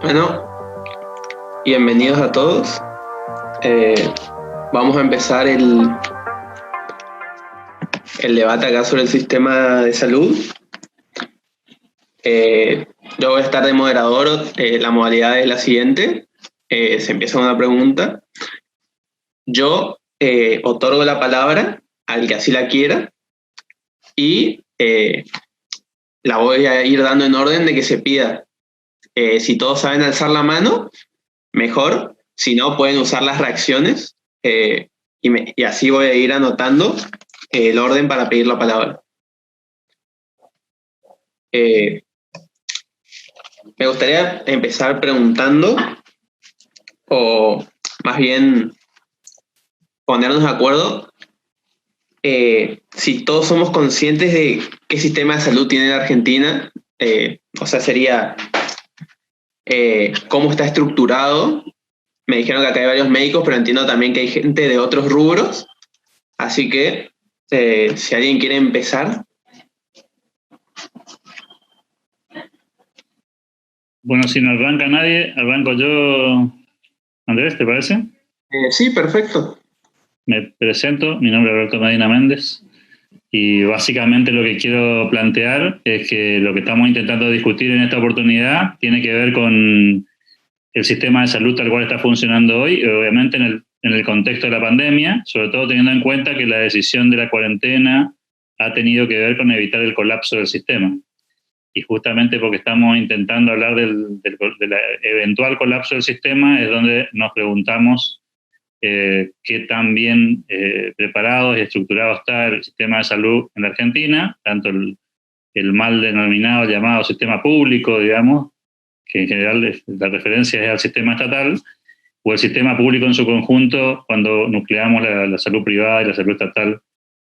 Bueno, bienvenidos a todos. Vamos a empezar el debate acá sobre el sistema de salud. Yo voy a estar de moderador. La modalidad es la siguiente. Se empieza con una pregunta. Yo otorgo la palabra al que así la quiera y la voy a ir dando en orden de que se pida. Si todos saben alzar la mano, mejor. Si no, pueden usar las reacciones y así voy a ir anotando el orden para pedir la palabra. Me gustaría empezar preguntando, o más bien ponernos de acuerdo, si todos somos conscientes de qué sistema de salud tiene la Argentina. O sea, sería cómo está estructurado. Me dijeron que acá hay varios médicos, pero entiendo también que hay gente de otros rubros. Así que, si alguien quiere empezar. Bueno, si no arranca nadie, arranco yo. Andrés, ¿te parece? Sí, perfecto. Me presento, mi nombre es Alberto Medina Méndez y básicamente lo que quiero plantear es que lo que estamos intentando discutir en esta oportunidad tiene que ver con el sistema de salud tal cual está funcionando hoy, y obviamente en el contexto de la pandemia, sobre todo teniendo en cuenta que la decisión de la cuarentena ha tenido que ver con evitar el colapso del sistema. Y justamente porque estamos intentando hablar del eventual colapso del sistema es donde nos preguntamos qué tan bien preparado y estructurado está el sistema de salud en la Argentina, tanto el mal denominado llamado sistema público, digamos, que en general la referencia es al sistema estatal, o el sistema público en su conjunto cuando nucleamos la salud privada y la salud estatal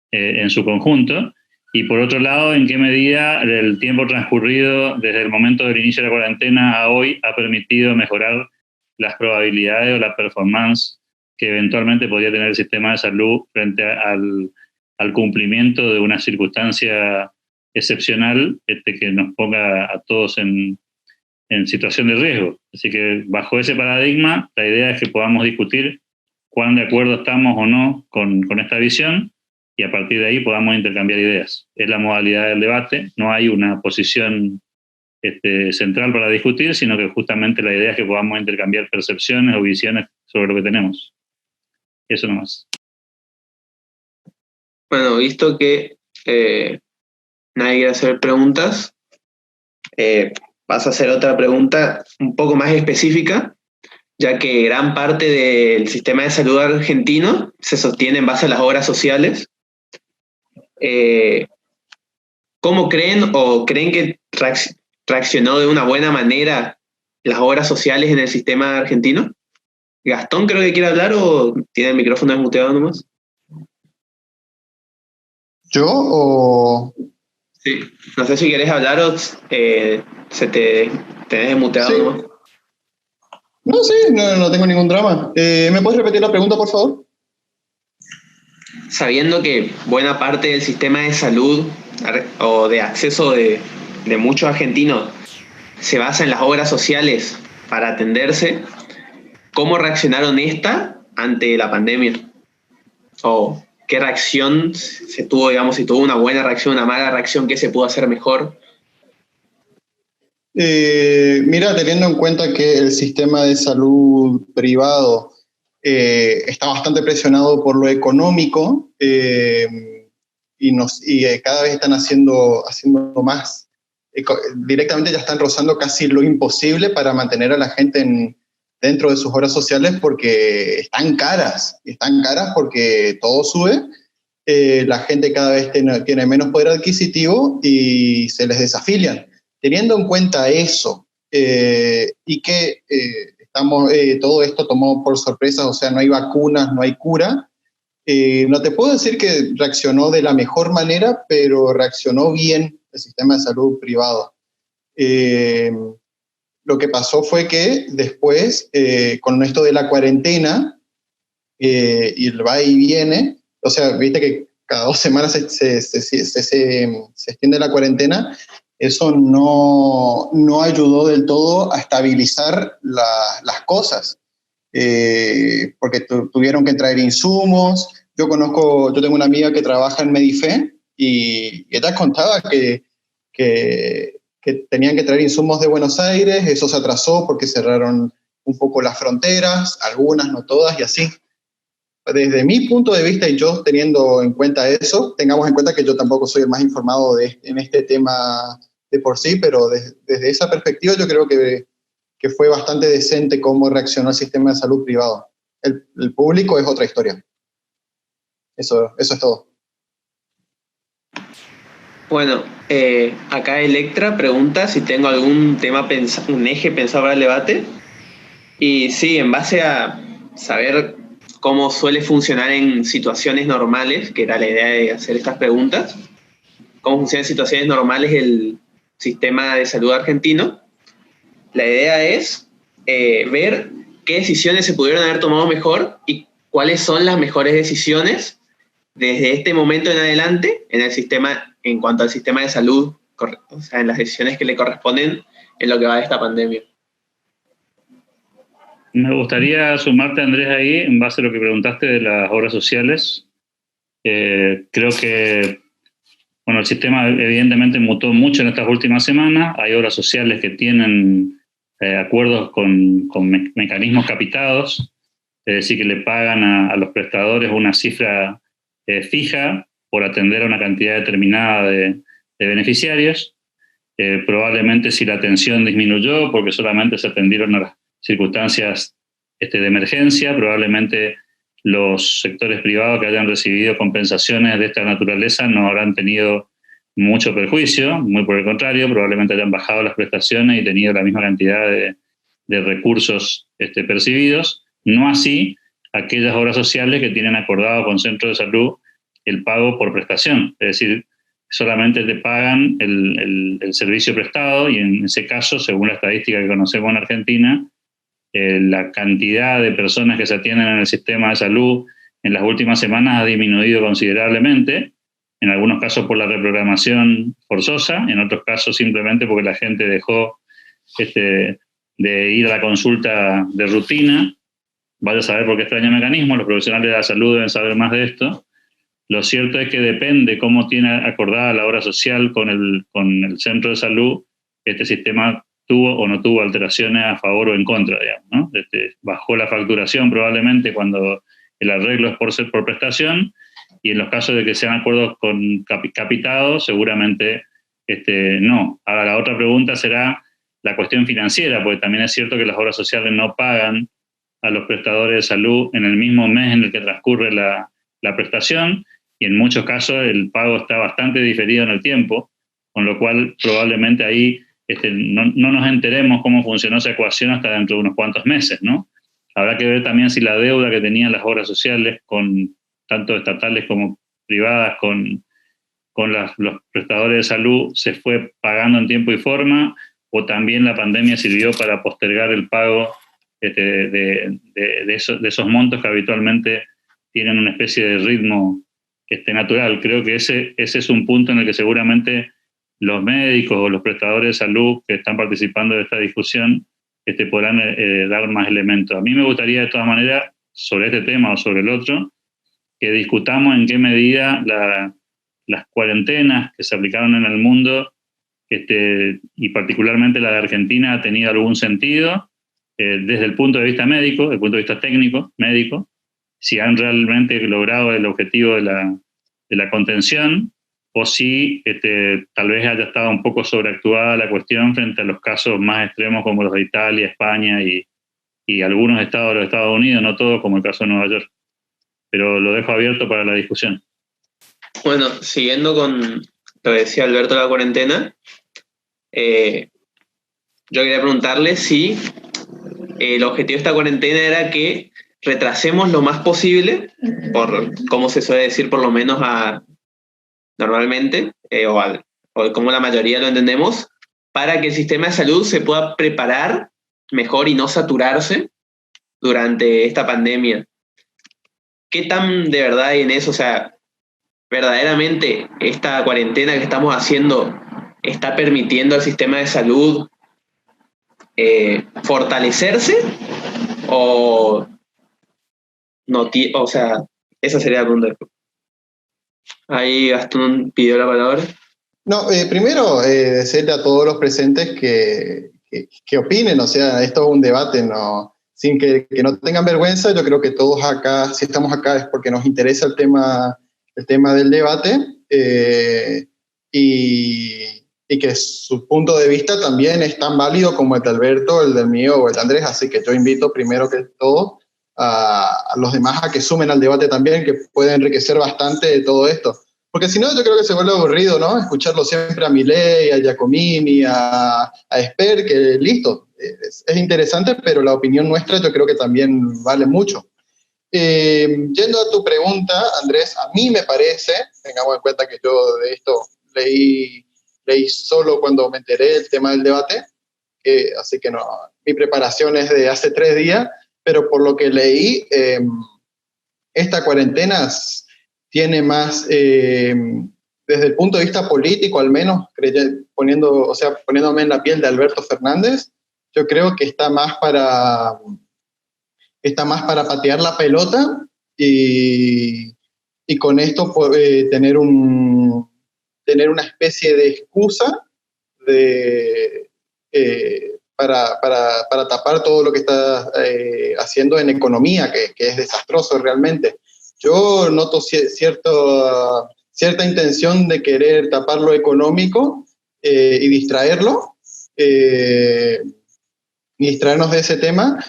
en su conjunto. Y por otro lado, en qué medida el tiempo transcurrido desde el momento del inicio de la cuarentena a hoy ha permitido mejorar las probabilidades o la performance que eventualmente podría tener el sistema de salud frente al cumplimiento de una circunstancia excepcional que nos ponga a todos en situación de riesgo. Así que bajo ese paradigma, la idea es que podamos discutir cuán de acuerdo estamos o no con esta visión, y a partir de ahí podamos intercambiar ideas. Es la modalidad del debate, no hay una posición central para discutir, sino que justamente la idea es que podamos intercambiar percepciones o visiones sobre lo que tenemos. Eso nomás. Bueno, visto que nadie quiere hacer preguntas, vas a hacer otra pregunta un poco más específica, ya que gran parte del sistema de salud argentino se sostiene en base a las obras sociales. ¿Cómo creen que reaccionó de una buena manera las obras sociales en el sistema argentino? Gastón creo que quiere hablar, o tiene el micrófono desmuteado nomás. ¿Yo o...? Sí, no sé si querés hablar o tenés desmuteado Sí. nomás. No, sí, no tengo ningún drama. ¿Me puedes repetir la pregunta, por favor? Sabiendo que buena parte del sistema de salud o de acceso de muchos argentinos se basa en las obras sociales para atenderse, ¿cómo reaccionaron ante la pandemia? ¿O qué reacción se tuvo, digamos, si tuvo una buena reacción, una mala reacción, qué se pudo hacer mejor? Mira, teniendo en cuenta que el sistema de salud privado está bastante presionado por lo económico y cada vez están haciendo más. Directamente ya están rozando casi lo imposible para mantener a la gente dentro de sus obras sociales, porque están caras porque todo sube. La gente cada vez tiene menos poder adquisitivo y se les desafilian. Teniendo en cuenta eso y que todo esto tomó por sorpresa, o sea, no hay vacunas, no hay cura, no te puedo decir que reaccionó de la mejor manera, pero reaccionó bien el sistema de salud privado. Lo que pasó fue que después, con esto de la cuarentena y el va y viene, o sea, viste que cada 2 semanas se extiende la cuarentena. eso no ayudó del todo a estabilizar las cosas, porque tuvieron que traer insumos. Yo tengo una amiga que trabaja en Medife y ella contaba que tenían que traer insumos de Buenos Aires, eso se atrasó porque cerraron un poco las fronteras, algunas, no todas, y así. Desde mi punto de vista, y yo teniendo en cuenta eso, tengamos en cuenta que yo tampoco soy el más informado en este tema de por sí, pero desde esa perspectiva yo creo que fue bastante decente cómo reaccionó el sistema de salud privado. El público es otra historia. Eso es todo. Bueno, acá Electra pregunta si tengo algún tema, un eje pensado para el debate. Y sí, en base a saber cómo suele funcionar en situaciones normales, que era la idea de hacer estas preguntas, cómo funciona en situaciones normales el sistema de salud argentino, la idea es ver qué decisiones se pudieron haber tomado mejor y cuáles son las mejores decisiones desde este momento en adelante en el sistema, en cuanto al sistema de salud, o sea, en las decisiones que le corresponden en lo que va de esta pandemia. Me gustaría sumarte, Andrés, ahí, en base a lo que preguntaste de las obras sociales. Creo que el sistema evidentemente mutó mucho en estas últimas semanas. Hay obras sociales que tienen acuerdos con mecanismos capitados, es decir, que le pagan a los prestadores una cifra fija por atender a una cantidad determinada de beneficiarios. Probablemente si la atención disminuyó porque solamente se atendieron a las circunstancias de emergencia, probablemente los sectores privados que hayan recibido compensaciones de esta naturaleza no habrán tenido mucho perjuicio, muy por el contrario, probablemente hayan bajado las prestaciones y tenido la misma cantidad de recursos percibidos. No así aquellas obras sociales que tienen acordado con centros de salud el pago por prestación, es decir, solamente te pagan el servicio prestado y en ese caso, según la estadística que conocemos en Argentina, la cantidad de personas que se atienden en el sistema de salud en las últimas semanas ha disminuido considerablemente, en algunos casos por la reprogramación forzosa, en otros casos simplemente porque la gente dejó de ir a la consulta de rutina. Vaya a saber por qué extraño mecanismo, los profesionales de la salud deben saber más de esto. Lo cierto es que depende cómo tiene acordada la obra social con el centro de salud, este sistema tuvo o no tuvo alteraciones a favor o en contra, digamos, ¿no? Bajó la facturación probablemente cuando el arreglo es por prestación, y en los casos de que sean acuerdos con capitados, seguramente no. Ahora, la otra pregunta será la cuestión financiera, porque también es cierto que las obras sociales no pagan a los prestadores de salud en el mismo mes en el que transcurre la prestación, y en muchos casos el pago está bastante diferido en el tiempo, con lo cual probablemente ahí no nos enteremos cómo funcionó esa ecuación hasta dentro de unos cuantos meses, ¿no? Habrá que ver también si la deuda que tenían las obras sociales, tanto estatales como privadas, con los prestadores de salud, se fue pagando en tiempo y forma, o también la pandemia sirvió para postergar el pago de esos montos que habitualmente tienen una especie de ritmo natural. Creo que ese es un punto en el que seguramente los médicos o los prestadores de salud que están participando de esta discusión podrán dar más elementos. A mí me gustaría de todas maneras, sobre este tema o sobre el otro, que discutamos en qué medida las cuarentenas que se aplicaron en el mundo, y particularmente la de Argentina, ha tenido algún sentido desde el punto de vista médico, desde el punto de vista técnico, médico, si han realmente logrado el objetivo de la contención, o si tal vez haya estado un poco sobreactuada la cuestión frente a los casos más extremos como los de Italia, España y algunos estados de los Estados Unidos, no todos, como el caso de Nueva York. Pero lo dejo abierto para la discusión. Bueno, siguiendo con lo que decía Alberto de la cuarentena, yo quería preguntarle si el objetivo de esta cuarentena era que retrasemos lo más posible, por como se suele decir, por lo menos normalmente, o como la mayoría lo entendemos, para que el sistema de salud se pueda preparar mejor y no saturarse durante esta pandemia. ¿Qué tan de verdad hay en eso? O sea, verdaderamente esta cuarentena que estamos haciendo está permitiendo al sistema de salud fortalecerse o no, o sea, esa sería la pregunta. Ahí Gastón pidió la palabra. No, primero decirle a todos los presentes que opinen, o sea, esto es un debate, no, sin que no tengan vergüenza. Yo creo que todos acá, si estamos acá es porque nos interesa el tema del debate, y que su punto de vista también es tan válido como el de Alberto, el del mío o el de Andrés, así que yo invito primero que todo a los demás a que sumen al debate también, que puede enriquecer bastante de todo esto. Porque si no, yo creo que se vuelve aburrido, ¿no? Escucharlo siempre a Milei, a Giacomini, a Esper, que listo, es interesante, pero la opinión nuestra yo creo que también vale mucho. Yendo a tu pregunta, Andrés, a mí me parece, tengamos en cuenta que yo de esto leí solo cuando me enteré del tema del debate, así que no, mi preparación es de hace 3 días, pero por lo que leí, esta cuarentena tiene más, desde el punto de vista político al menos, poniéndome en la piel de Alberto Fernández, yo creo que está más para patear la pelota y con esto tener una especie de excusa para tapar todo lo que está haciendo en economía, que es desastroso realmente. Yo noto cierta intención de querer tapar lo económico y distraernos de ese tema,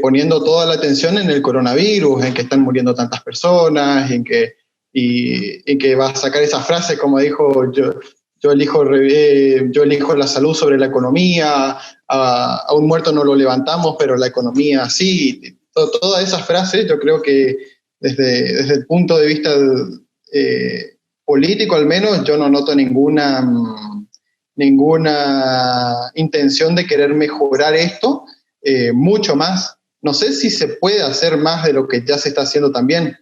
poniendo toda la atención en el coronavirus, en que están muriendo tantas personas, en que va a sacar esa frase como dijo yo elijo la salud sobre la economía, a un muerto no lo levantamos, pero la economía sí. Todas esas frases yo creo que desde el punto de vista político al menos yo no noto ninguna intención de querer mejorar esto mucho más. No sé si se puede hacer más de lo que ya se está haciendo también.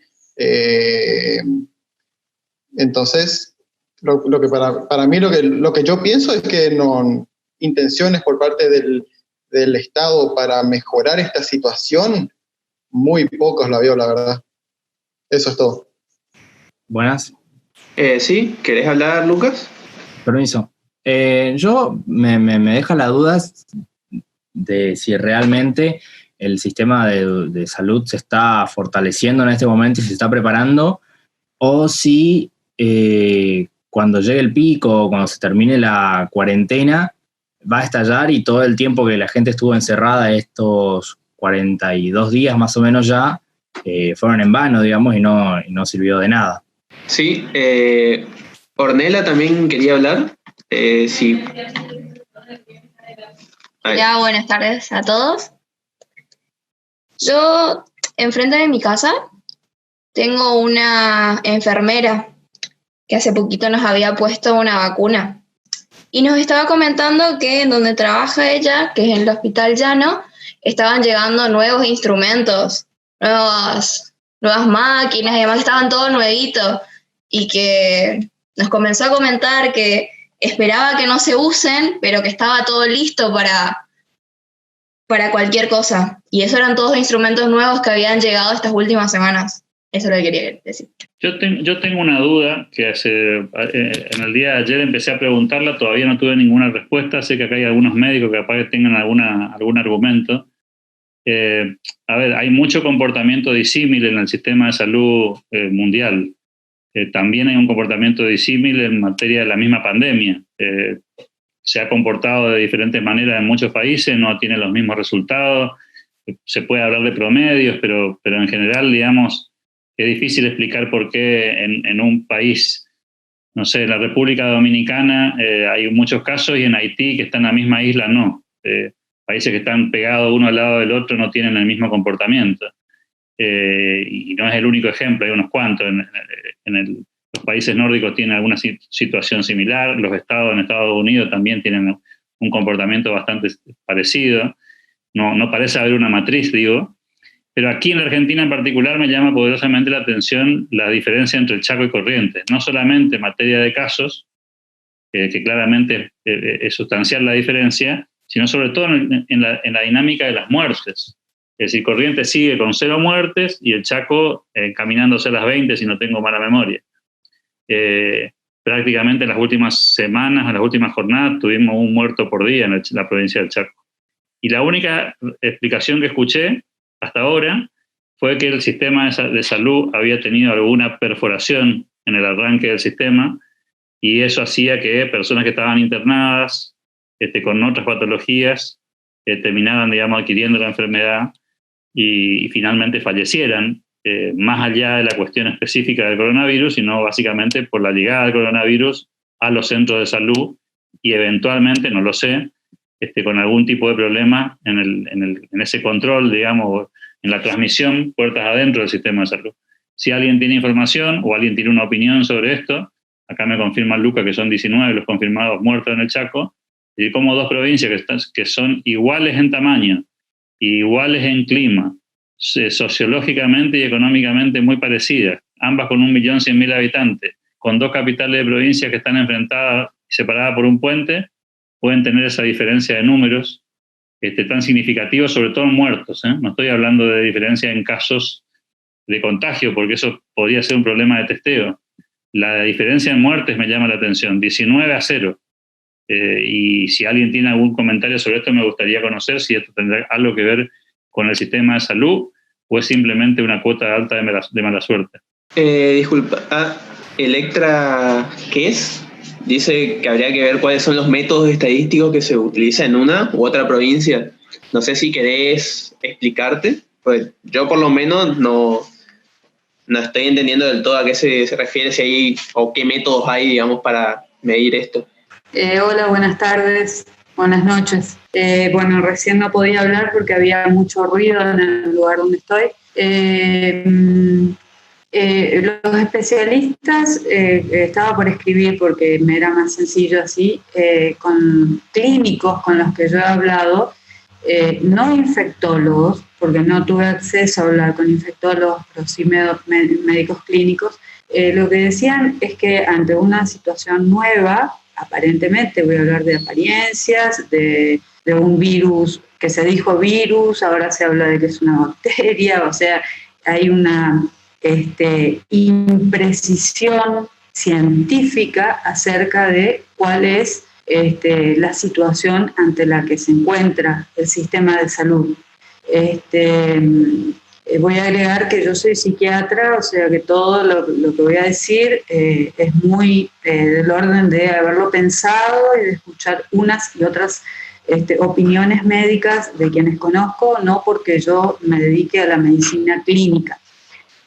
Entonces, lo que para mí lo que yo pienso es que no, intenciones por parte del Estado para mejorar esta situación, muy pocos la veo, la verdad. Eso es todo. Buenas. Sí, ¿querés hablar, Lucas? Permiso. Yo me deja la duda de si realmente el sistema de salud se está fortaleciendo en este momento y se está preparando, o si cuando llegue el pico, cuando se termine la cuarentena, va a estallar y todo el tiempo que la gente estuvo encerrada, estos 42 días más o menos ya, fueron en vano, digamos, y no sirvió de nada. Sí, Ornella también quería hablar. Sí. Ya, buenas tardes a todos. Yo, enfrente de mi casa, tengo una enfermera que hace poquito nos había puesto una vacuna. Y nos estaba comentando que en donde trabaja ella, que es en el Hospital Llano, estaban llegando nuevos instrumentos, nuevas máquinas, y además estaban todos nuevitos. Y que nos comenzó a comentar que esperaba que no se usen, pero que estaba todo listo para cualquier cosa. Y esos eran todos instrumentos nuevos que habían llegado estas últimas semanas. Eso es lo que quería decir. Yo tengo una duda que en el día de ayer empecé a preguntarla, todavía no tuve ninguna respuesta. Sé que acá hay algunos médicos que capaz que tengan algún argumento. A ver, hay mucho comportamiento disímil en el sistema de salud mundial. También hay un comportamiento disímil en materia de la misma pandemia. Se ha comportado de diferentes maneras en muchos países, no tiene los mismos resultados. Se puede hablar de promedios, pero en general, digamos, es difícil explicar por qué en un país, no sé, en la República Dominicana hay muchos casos y en Haití, que está en la misma isla, no. Países que están pegados uno al lado del otro no tienen el mismo comportamiento. Y no es el único ejemplo, hay unos cuantos. Los países nórdicos tienen alguna situación similar, los estados en Estados Unidos también tienen un comportamiento bastante parecido. No parece haber una matriz, digo. Pero aquí en la Argentina en particular me llama poderosamente la atención la diferencia entre el Chaco y Corrientes. No solamente en materia de casos, que claramente es sustancial la diferencia, sino sobre todo en la dinámica de las muertes. Es decir, Corrientes sigue con 0 muertes y el Chaco caminándose a las 20, si no tengo mala memoria. Prácticamente en las últimas semanas, en las últimas jornadas, tuvimos 1 muerto por día en la provincia del Chaco. Y la única explicación que escuché hasta ahora fue que el sistema de salud había tenido alguna perforación en el arranque del sistema, y eso hacía que personas que estaban internadas con otras patologías terminaran, digamos, adquiriendo la enfermedad y finalmente fallecieran, más allá de la cuestión específica del coronavirus, sino básicamente por la llegada del coronavirus a los centros de salud y eventualmente, no lo sé, con algún tipo de problema en ese control, digamos, en la transmisión puertas adentro del sistema de salud. Si alguien tiene información o alguien tiene una opinión sobre esto, acá me confirma Luca que son 19 los confirmados muertos en el Chaco, y como 2 provincias que son iguales en tamaño, iguales en clima, sociológicamente y económicamente muy parecidas, ambas con 1.100.000 habitantes, con 2 capitales de provincia que están enfrentadas y separadas por un puente, pueden tener esa diferencia de números tan significativa, sobre todo en muertos. No estoy hablando de diferencia en casos de contagio, porque eso podría ser un problema de testeo. La diferencia en muertes me llama la atención, 19-0. Y si alguien tiene algún comentario sobre esto, me gustaría conocer si esto tendrá algo que ver con el sistema de salud o es simplemente una cuota alta de mala suerte. Disculpa, Electra, ¿qué es? Dice que habría que ver cuáles son los métodos estadísticos que se utilizan en una u otra provincia. No sé si querés explicarte, pues yo por lo menos no estoy entendiendo del todo a qué se refiere, si hay o qué métodos hay, digamos, para medir esto. Hola, buenas tardes, buenas noches. Bueno, recién no podía hablar porque había mucho ruido en el lugar donde estoy. Los especialistas, estaba por escribir porque me era más sencillo así, con clínicos con los que yo he hablado, no infectólogos, porque no tuve acceso a hablar con infectólogos, pero sí médicos clínicos, lo que decían es que ante una situación nueva, aparentemente, voy a hablar de apariencias, de un virus, que se dijo virus, ahora se habla de que es una bacteria, o sea, hay una imprecisión científica acerca de cuál es la situación ante la que se encuentra el sistema de salud. Voy a agregar que yo soy psiquiatra, o sea que todo lo que voy a decir es muy del orden de haberlo pensado y de escuchar unas y otras opiniones médicas de quienes conozco, no porque yo me dedique a la medicina clínica.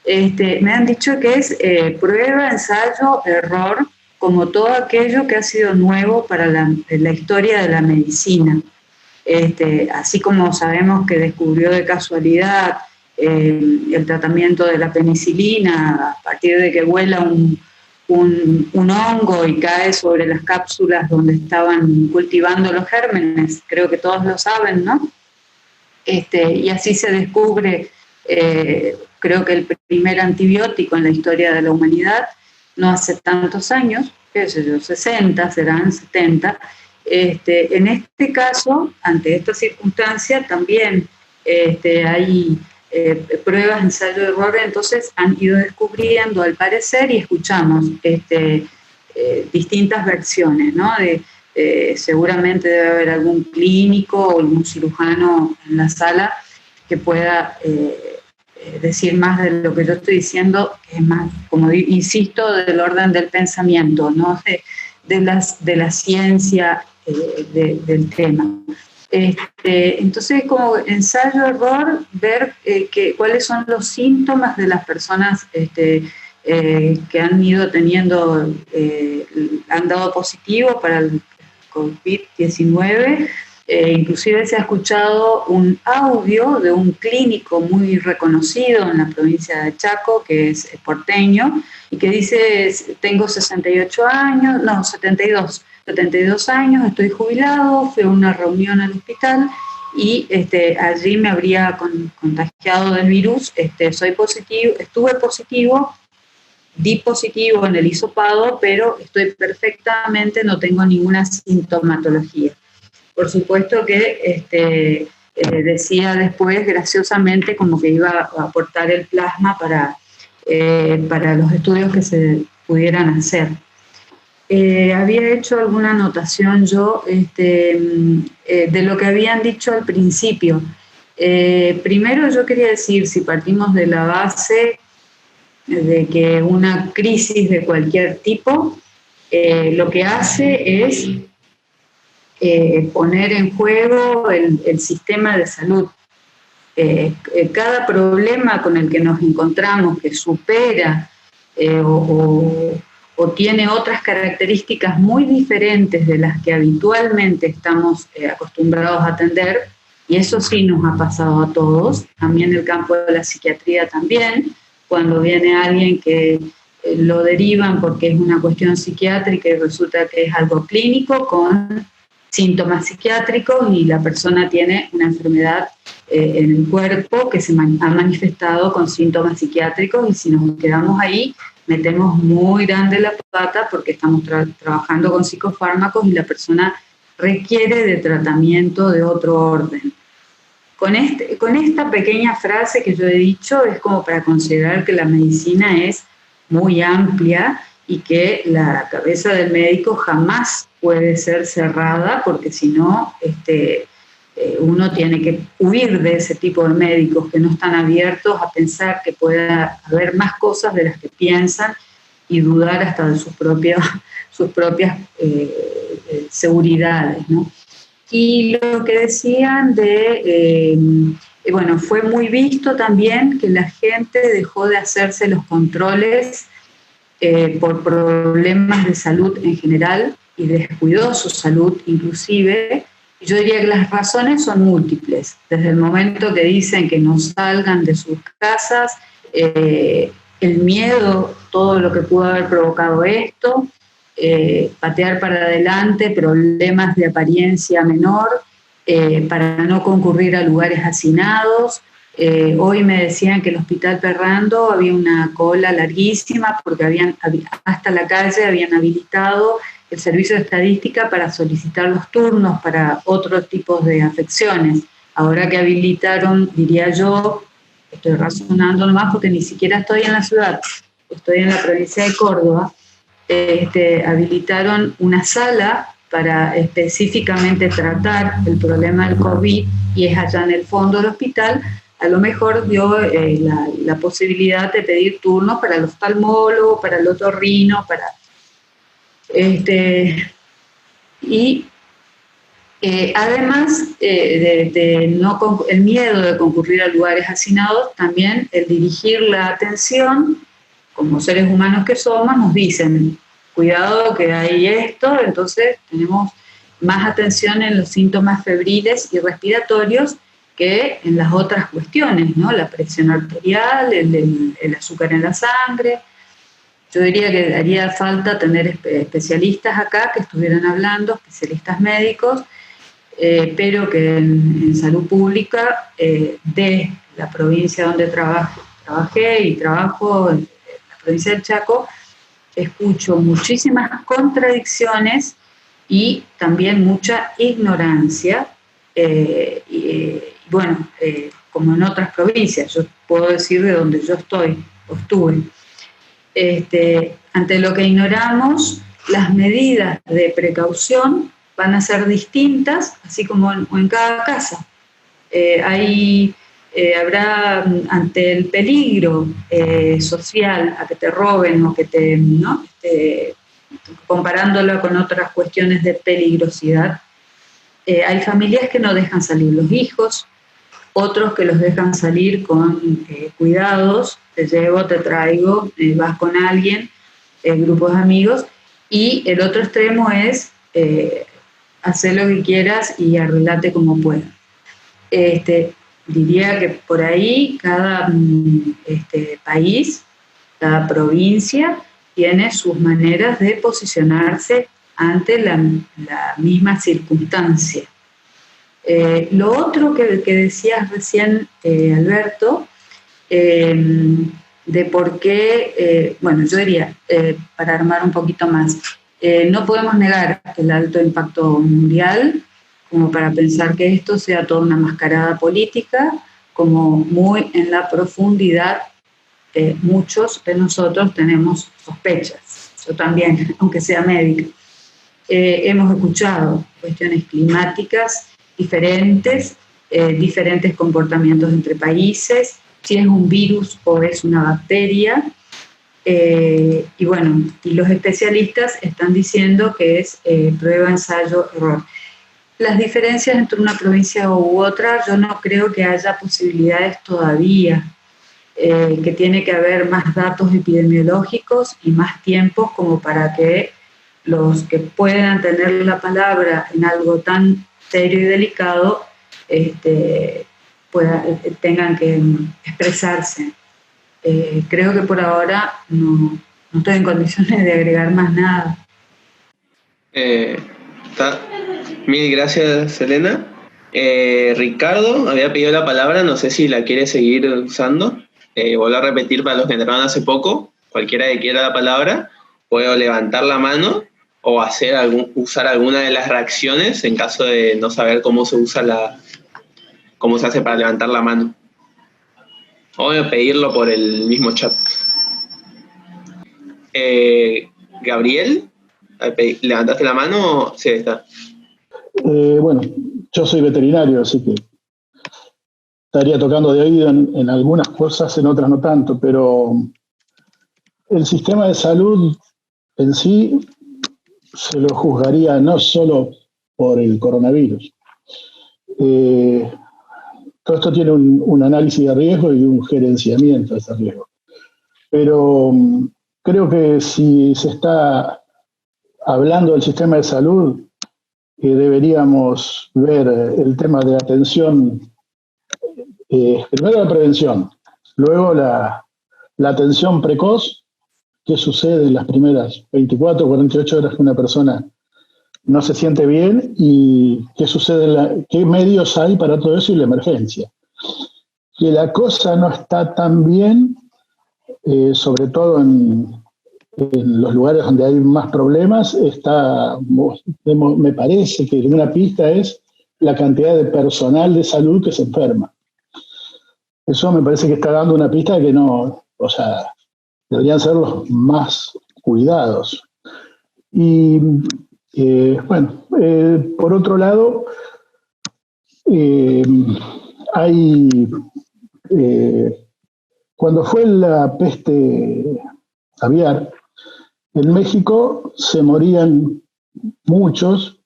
Me han dicho que es prueba, ensayo, error, como todo aquello que ha sido nuevo para la historia de la medicina. Así como sabemos que descubrió de casualidad el tratamiento de la penicilina a partir de que vuela un hongo y cae sobre las cápsulas donde estaban cultivando los gérmenes, creo que todos lo saben, ¿no? Y así se descubre, creo que el primer antibiótico en la historia de la humanidad, no hace tantos años, qué sé yo, 60, serán 70. En este caso, ante esta circunstancia, también hay pruebas, ensayo, error, entonces han ido descubriendo al parecer y escuchamos distintas versiones, ¿no? Seguramente debe haber algún clínico o algún cirujano en la sala que pueda decir más de lo que yo estoy diciendo, que es más, como insisto, del orden del pensamiento, ¿no? de la ciencia del tema. Entonces, como ensayo-error, ver cuáles son los síntomas de las personas que han ido teniendo, han dado positivo para el COVID-19. Inclusive se ha escuchado un audio de un clínico muy reconocido en la provincia de Chaco, que es porteño, y que dice, tengo 72 años, estoy jubilado, fui a una reunión al hospital y allí me habría contagiado del virus, estuve positivo di positivo en el hisopado, pero estoy perfectamente, no tengo ninguna sintomatología. Por supuesto que decía después, graciosamente, como que iba a aportar el plasma para los estudios que se pudieran hacer. Había hecho alguna anotación yo de lo que habían dicho al principio. Primero yo quería decir, si partimos de la base de que una crisis de cualquier tipo lo que hace es poner en juego el sistema de salud. Cada problema con el que nos encontramos que supera o tiene otras características muy diferentes de las que habitualmente estamos acostumbrados a atender, y eso sí nos ha pasado a todos, también en el campo de la psiquiatría también, cuando viene alguien que lo derivan porque es una cuestión psiquiátrica y resulta que es algo clínico con síntomas psiquiátricos y la persona tiene una enfermedad en el cuerpo que se ha manifestado con síntomas psiquiátricos, y si nos quedamos ahí metemos muy grande la pata porque estamos trabajando con psicofármacos y la persona requiere de tratamiento de otro orden. Con esta pequeña frase que yo he dicho es como para considerar que la medicina es muy amplia y que la cabeza del médico jamás puede ser cerrada, porque si no, uno tiene que huir de ese tipo de médicos que no están abiertos a pensar que pueda haber más cosas de las que piensan y dudar hasta de sus propias seguridades, ¿no? Y lo que decían bueno, fue muy visto también que la gente dejó de hacerse los controles por problemas de salud en general y descuidó su salud inclusive. Yo diría que las razones son múltiples. Desde el momento que dicen que no salgan de sus casas, el miedo, todo lo que pudo haber provocado esto, patear para adelante, problemas de apariencia menor, para no concurrir a lugares hacinados. Hoy me decían que el Hospital Perrando había una cola larguísima porque hasta la calle habían habilitado el servicio de estadística para solicitar los turnos para otros tipos de afecciones. Ahora que habilitaron, diría yo, estoy razonando nomás porque ni siquiera estoy en la ciudad, estoy en la provincia de Córdoba, habilitaron una sala para específicamente tratar el problema del COVID y es allá en el fondo del hospital. A lo mejor dio la posibilidad de pedir turnos para el oftalmólogo, para el otorrino, para y además el miedo de concurrir a lugares hacinados, también el dirigir la atención, como seres humanos que somos, nos dicen, cuidado que hay esto, entonces tenemos más atención en los síntomas febriles y respiratorios que en las otras cuestiones, ¿no? La presión arterial, el azúcar en la sangre. Yo diría que haría falta tener especialistas acá que estuvieran hablando, especialistas médicos, pero que en salud pública de la provincia donde trabajé y trabajo, en la provincia del Chaco, escucho muchísimas contradicciones y también mucha ignorancia, bueno, como en otras provincias, yo puedo decir de donde yo estoy o estuve. Ante lo que ignoramos, las medidas de precaución van a ser distintas, así como en cada casa. Habrá ante el peligro social a que te roben o que ¿no? Comparándolo con otras cuestiones de peligrosidad, hay familias que no dejan salir los hijos, otros que los dejan salir con cuidados, te llevo, te traigo, vas con alguien, grupos de amigos, y el otro extremo es hacer lo que quieras y arreglate como puedas. Diría que por ahí cada país, cada provincia tiene sus maneras de posicionarse ante la misma circunstancia. Lo otro que decías recién, Alberto, de por qué, bueno, yo diría, para armar un poquito más, no podemos negar el alto impacto mundial como para pensar que esto sea toda una mascarada política, como muy en la profundidad muchos de nosotros tenemos sospechas, yo también, aunque sea médica. Hemos escuchado cuestiones climáticas diferentes, diferentes comportamientos entre países, si es un virus o es una bacteria, y bueno, y los especialistas están diciendo que es prueba, ensayo, error. Las diferencias entre una provincia u otra, yo no creo que haya posibilidades todavía, que tiene que haber más datos epidemiológicos y más tiempos como para que los que puedan tener la palabra en algo tan serio y delicado tengan que expresarse. Creo que por ahora no estoy en condiciones de agregar más nada. Mil gracias, Elena. Ricardo había pedido la palabra, no sé si la quiere seguir usando. Vuelvo a repetir para los que entraron hace poco, cualquiera que quiera la palabra, puedo levantar la mano o usar alguna de las reacciones en caso de no saber cómo se hace para levantar la mano. O pedirlo por el mismo chat. Gabriel, ¿levantaste la mano? Sí, está. Bueno, yo soy veterinario, así que estaría tocando de oído en algunas cosas, en otras no tanto, pero el sistema de salud en sí se lo juzgaría no solo por el coronavirus. Todo esto tiene un análisis de riesgo y un gerenciamiento de ese riesgo. Pero creo que si se está hablando del sistema de salud, deberíamos ver el tema de atención, primero la prevención, luego la atención precoz, qué sucede en las primeras 24 o 48 horas que una persona no se siente bien y qué sucede, qué medios hay para todo eso y la emergencia. Que la cosa no está tan bien, sobre todo en los lugares donde hay más problemas, me parece que una pista es la cantidad de personal de salud que se enferma. Eso me parece que está dando una pista de que no, o sea, deberían ser los más cuidados. Y bueno, por otro lado, cuando fue la peste aviar, en México se morían muchos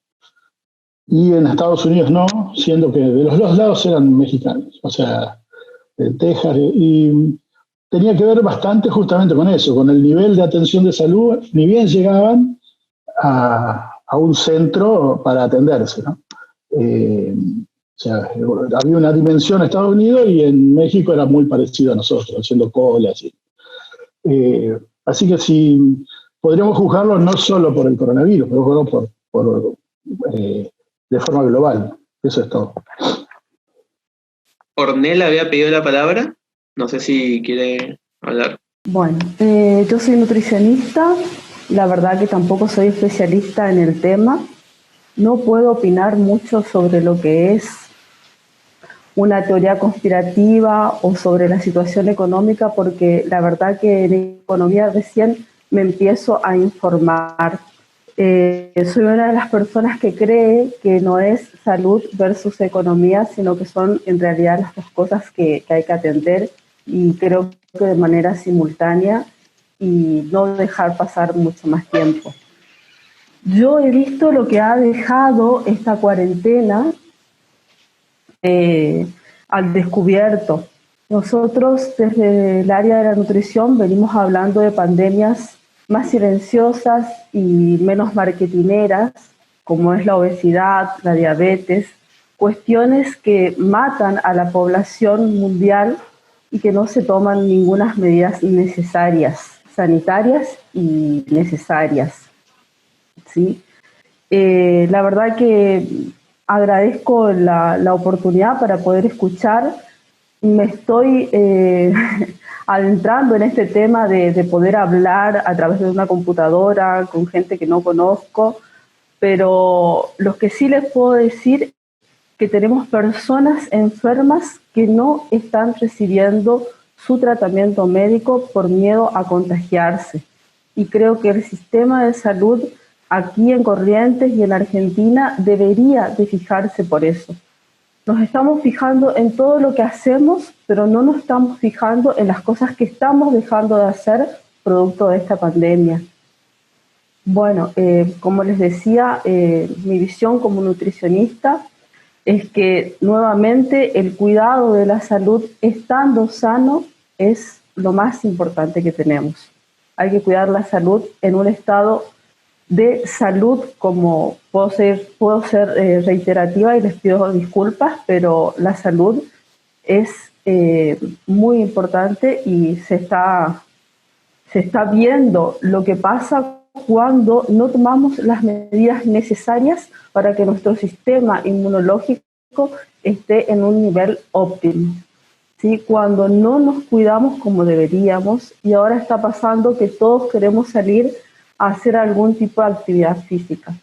y en Estados Unidos no, siendo que de los dos lados eran mexicanos, o sea, de Texas, y tenía que ver bastante justamente con eso, con el nivel de atención de salud, ni bien llegaban a un centro para atenderse, ¿no? O sea, había una dimensión en Estados Unidos y en México era muy parecido a nosotros, haciendo colas. Así que si podríamos juzgarlo no solo por el coronavirus, pero de forma global. Eso es todo. Ornella había pedido la palabra. No sé si quiere hablar. Bueno, yo soy nutricionista. La verdad que tampoco soy especialista en el tema. No puedo opinar mucho sobre lo que es una teoría conspirativa o sobre la situación económica, porque la verdad que en economía recién me empiezo a informar. Soy una de las personas que cree que no es salud versus economía, sino que son en realidad las dos cosas que hay que atender, y creo que de manera simultánea y no dejar pasar mucho más tiempo. Yo he visto lo que ha dejado esta cuarentena al descubierto. Nosotros desde el área de la nutrición venimos hablando de pandemias más silenciosas y menos marketineras, como es la obesidad, la diabetes, cuestiones que matan a la población mundial y que no se toman ninguna medidas necesarias, sanitarias y necesarias, ¿sí? La verdad que agradezco la oportunidad para poder escuchar. Me estoy adentrando en este tema de poder hablar a través de una computadora con gente que no conozco, pero lo que sí les puedo decir que tenemos personas enfermas que no están recibiendo su tratamiento médico por miedo a contagiarse. Y creo que el sistema de salud aquí en Corrientes y en Argentina debería de fijarse por eso. Nos estamos fijando en todo lo que hacemos, pero no nos estamos fijando en las cosas que estamos dejando de hacer producto de esta pandemia. Bueno, como les decía, mi visión como nutricionista es que nuevamente el cuidado de la salud estando sano es lo más importante que tenemos. Hay que cuidar la salud en un estado de salud, como puedo ser reiterativa y les pido disculpas, pero la salud es muy importante y se está viendo lo que pasa cuando no tomamos las medidas necesarias para que nuestro sistema inmunológico esté en un nivel óptimo. ¿Sí? Cuando no nos cuidamos como deberíamos, y ahora está pasando que todos queremos salir a hacer algún tipo de actividad física.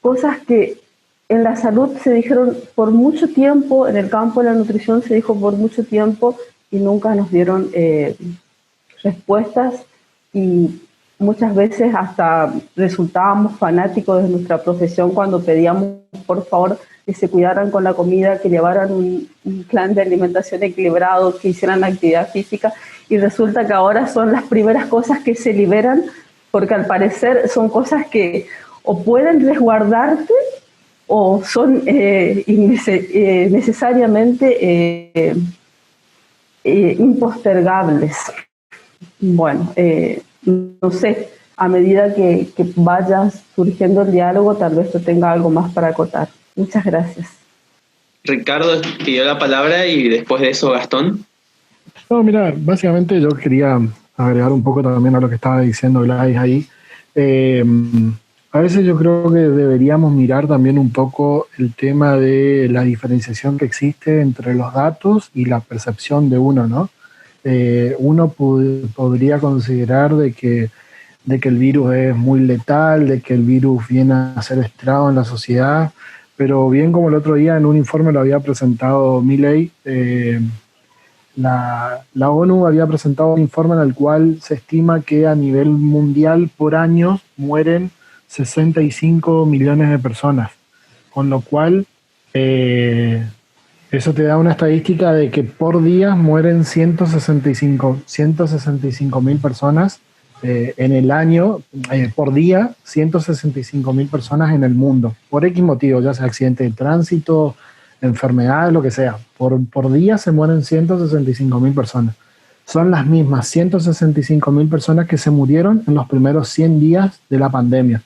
Cosas que en la salud se dijeron por mucho tiempo, en el campo de la nutrición se dijo por mucho tiempo y nunca nos dieron respuestas, y muchas veces hasta resultábamos fanáticos de nuestra profesión cuando pedíamos por favor que se cuidaran con la comida, que llevaran un plan de alimentación equilibrado, que hicieran actividad física, y resulta que ahora son las primeras cosas que se liberan, porque al parecer son cosas que o pueden resguardarte o son necesariamente impostergables. Bueno, no sé, a medida que vaya surgiendo el diálogo, tal vez yo tenga algo más para acotar. Muchas gracias. Ricardo pidió la palabra y después de eso Gastón. No, mira, básicamente yo quería agregar un poco también a lo que estaba diciendo Gladys ahí. A veces yo creo que deberíamos mirar también un poco el tema de la diferenciación que existe entre los datos y la percepción de uno, ¿no? Uno podría considerar de que el virus es muy letal, de que el virus viene a hacer estrago en la sociedad, pero bien como el otro día en un informe lo había presentado Milei, la ONU había presentado un informe en el cual se estima que a nivel mundial por año mueren 65 millones de personas, con lo cual eso te da una estadística de que por día mueren 165.000 personas en el año, por día 165.000 personas en el mundo, por X motivo, ya sea accidente de tránsito, enfermedades, lo que sea. Por día se mueren 165.000 personas. Son las mismas 165.000 personas que se murieron en los primeros 100 días de la pandemia.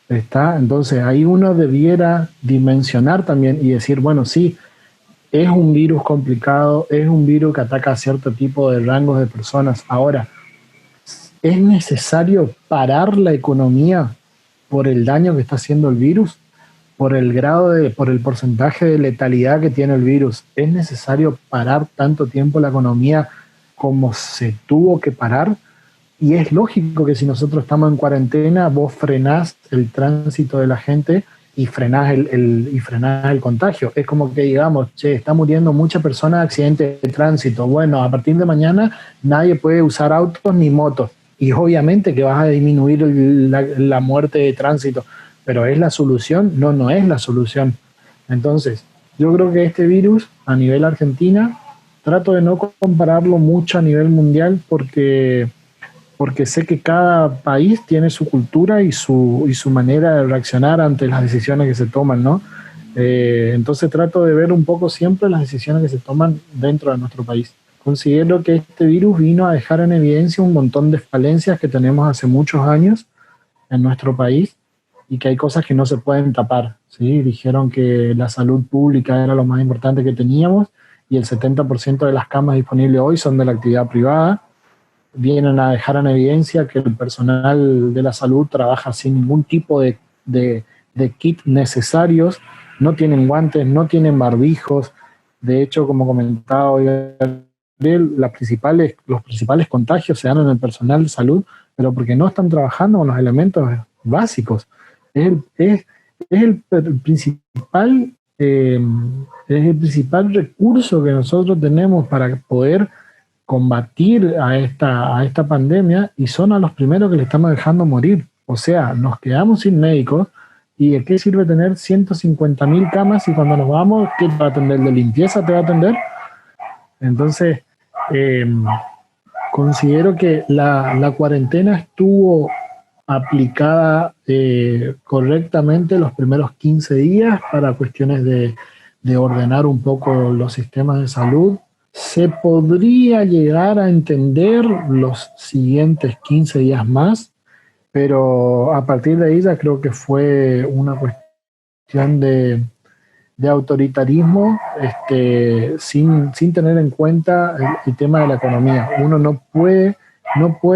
¿Está? Entonces ahí uno debiera dimensionar también y decir, bueno, sí, es un virus complicado, es un virus que ataca a cierto tipo de rangos de personas. Ahora, ¿es necesario parar la economía por el daño que está haciendo el virus? Por el porcentaje de letalidad que tiene el virus. ¿Es necesario parar tanto tiempo la economía como se tuvo que parar? Y es lógico que si nosotros estamos en cuarentena, vos frenás el tránsito de la gente y frenás el contagio. Es como que digamos, che, está muriendo mucha persona de accidente de tránsito. Bueno, a partir de mañana nadie puede usar autos ni motos. Y obviamente que vas a disminuir la muerte de tránsito. ¿Pero es la solución? No, no es la solución. Entonces, yo creo que este virus, a nivel Argentina, trato de no compararlo mucho a nivel mundial porque sé que cada país tiene su cultura y su manera de reaccionar ante las decisiones que se toman, ¿no? Entonces trato de ver un poco siempre las decisiones que se toman dentro de nuestro país. Considero que este virus vino a dejar en evidencia un montón de falencias que tenemos hace muchos años en nuestro país, y que hay cosas que no se pueden tapar, ¿sí? Dijeron que la salud pública era lo más importante que teníamos y el 70% de las camas disponibles hoy son de la actividad privada. Vienen a dejar en evidencia que el personal de la salud trabaja sin ningún tipo de kit necesarios, no tienen guantes, no tienen barbijos. De hecho, como comentaba hoy los principales contagios se dan en el personal de salud, pero porque no están trabajando con los elementos básicos. Es el principal recurso que nosotros tenemos para poder combatir a esta pandemia, y son a los primeros que le estamos dejando morir. O sea, nos quedamos sin médicos, y ¿de qué sirve tener 150.000 camas y cuando nos vamos, ¿qué te va a atender? ¿De limpieza te va a atender? Entonces, considero que la cuarentena estuvo aplicada correctamente los primeros 15 días para cuestiones de ordenar un poco los sistemas de salud. Se podría llegar a entender los siguientes 15 días más, pero a partir de ahí ya creo que fue una cuestión de autoritarismo, sin tener en cuenta el tema de la economía. Uno no puede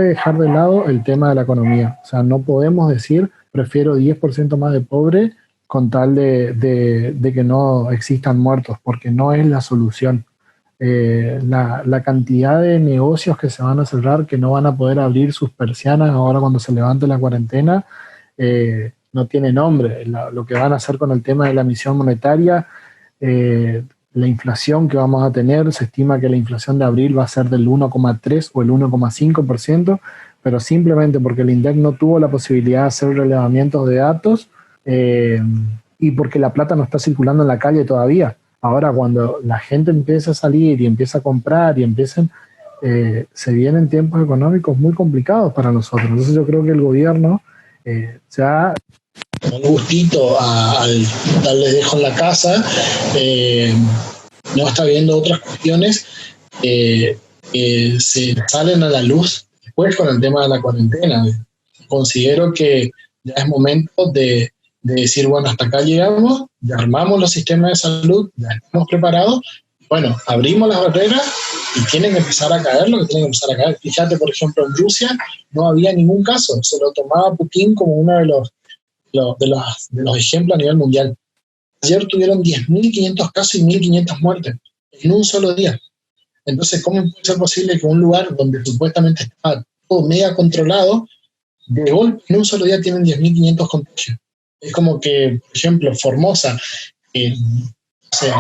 dejar de lado el tema de la economía. O sea, no podemos decir prefiero 10% más de pobre con tal de que no existan muertos, porque no es la solución. La cantidad de negocios que se van a cerrar, que no van a poder abrir sus persianas ahora cuando se levante la cuarentena, no tiene nombre. Lo que van a hacer con el tema de la emisión monetaria, la inflación que vamos a tener, se estima que la inflación de abril va a ser del 1,3 o el 1,5%, pero simplemente porque el INDEC no tuvo la posibilidad de hacer relevamientos de datos y porque la plata no está circulando en la calle todavía. Ahora, cuando la gente empieza a salir y empieza a comprar y se vienen tiempos económicos muy complicados para nosotros. Entonces yo creo que el gobierno ya un gustito al darle dejo en la casa, no está viendo otras cuestiones que se salen a la luz después con el tema de la cuarentena. Considero que ya es momento de decir, bueno, hasta acá llegamos, ya armamos los sistemas de salud, ya estamos preparados, bueno, abrimos las barreras y tienen que empezar a caer lo que tienen que empezar a caer. Fíjate, por ejemplo, en Rusia no había ningún caso, se lo tomaba Putin como uno de los ejemplos a nivel mundial. Ayer tuvieron 10.500 casos y 1.500 muertes en un solo día. Entonces, ¿cómo puede ser posible que un lugar donde supuestamente está todo mega controlado, de golpe en un solo día tienen 10.500 contagios? Es como que, por ejemplo, Formosa,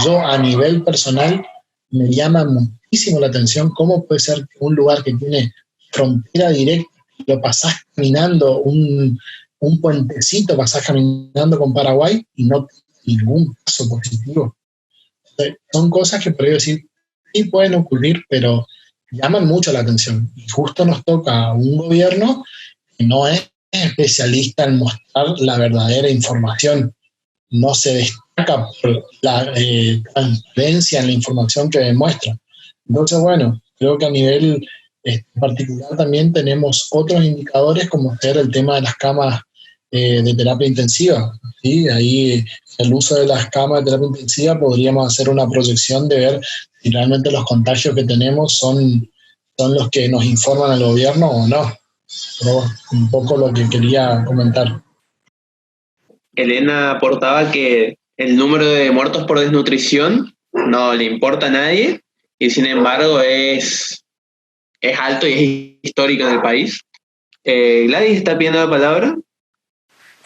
yo a nivel personal me llama muchísimo la atención cómo puede ser que un lugar que tiene frontera directa, lo pasás caminando, un puentecito, pasás caminando con Paraguay y no ningún caso positivo. Entonces, son cosas que podría decir, sí pueden ocurrir, pero llaman mucho la atención. Y justo nos toca a un gobierno que no es especialista en mostrar la verdadera información. No se destaca por la transparencia en la información que demuestra. Entonces, bueno, creo que a nivel particular también tenemos otros indicadores como ser el tema de las camas de terapia intensiva. ¿Sí? Ahí el uso de las camas de terapia intensiva podríamos hacer una proyección de ver si realmente los contagios que tenemos son los que nos informan al gobierno o no. Pero un poco lo que quería comentar. Elena aportaba que el número de muertos por desnutrición no le importa a nadie y sin embargo es alto y es histórico en el país. Gladys está pidiendo la palabra.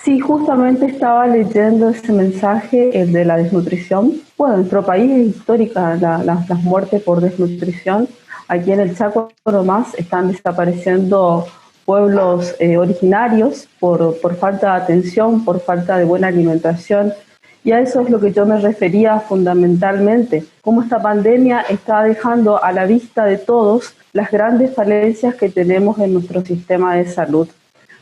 Sí, justamente estaba leyendo ese mensaje, el de la desnutrición. Bueno, en nuestro país es histórica las muertes por desnutrición. Aquí en el Chaco nomás están desapareciendo pueblos originarios por falta de atención, por falta de buena alimentación. Y a eso es lo que yo me refería fundamentalmente, cómo esta pandemia está dejando a la vista de todos las grandes falencias que tenemos en nuestro sistema de salud.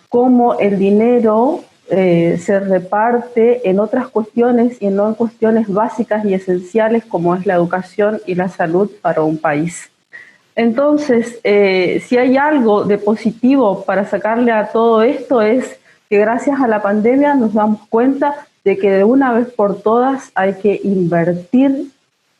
Cómo el dinero se reparte en otras cuestiones y no en cuestiones básicas y esenciales como es la educación y la salud para un país. Entonces, si hay algo de positivo para sacarle a todo esto es que gracias a la pandemia nos damos cuenta de que de una vez por todas hay que invertir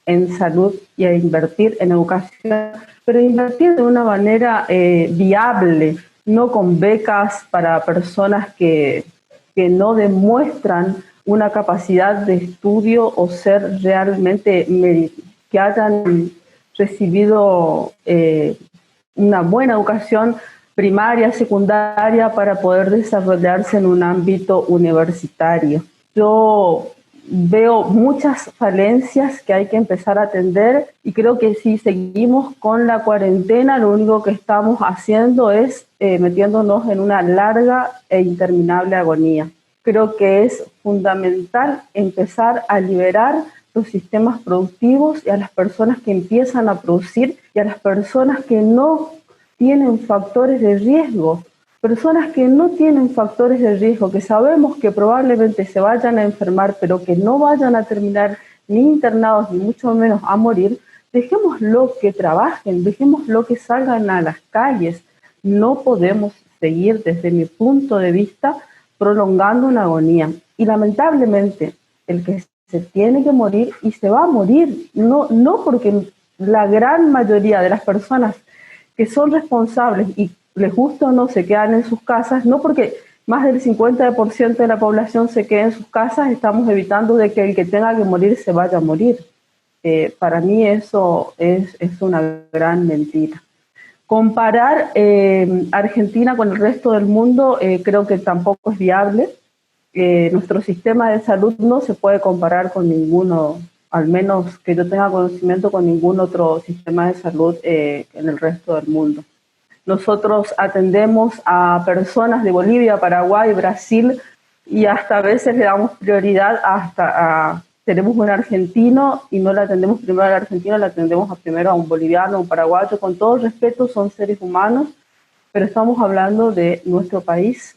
en salud y a invertir en educación, pero invertir de una manera viable, no con becas para personas que no demuestran una capacidad de estudio o ser realmente que hayan recibido una buena educación primaria, secundaria, para poder desarrollarse en un ámbito universitario. Yo veo muchas falencias que hay que empezar a atender y creo que si seguimos con la cuarentena, lo único que estamos haciendo es metiéndonos en una larga e interminable agonía. Creo que es fundamental empezar a liberar los sistemas productivos y a las personas que empiezan a producir y a las personas que no tienen factores de riesgo. Personas que no tienen factores de riesgo, que sabemos que probablemente se vayan a enfermar, pero que no vayan a terminar ni internados, ni mucho menos a morir, dejémoslo que trabajen, dejémoslo que salgan a las calles. No podemos seguir, desde mi punto de vista, prolongando una agonía. Y lamentablemente, el que se tiene que morir y se va a morir, no porque la gran mayoría de las personas que son responsables y les gusta o no se quedan en sus casas, no porque más del 50% de la población se quede en sus casas, estamos evitando de que el que tenga que morir se vaya a morir. Para mí eso es una gran mentira. Comparar Argentina con el resto del mundo creo que tampoco es viable. Nuestro sistema de salud no se puede comparar con ninguno, al menos que yo tenga conocimiento, con ningún otro sistema de salud en el resto del mundo. Nosotros atendemos a personas de Bolivia, Paraguay, Brasil y hasta a veces le damos prioridad tenemos un argentino y no le atendemos primero al argentino, le atendemos primero a un boliviano, a un paraguayo. Con todo respeto, son seres humanos, pero estamos hablando de nuestro país.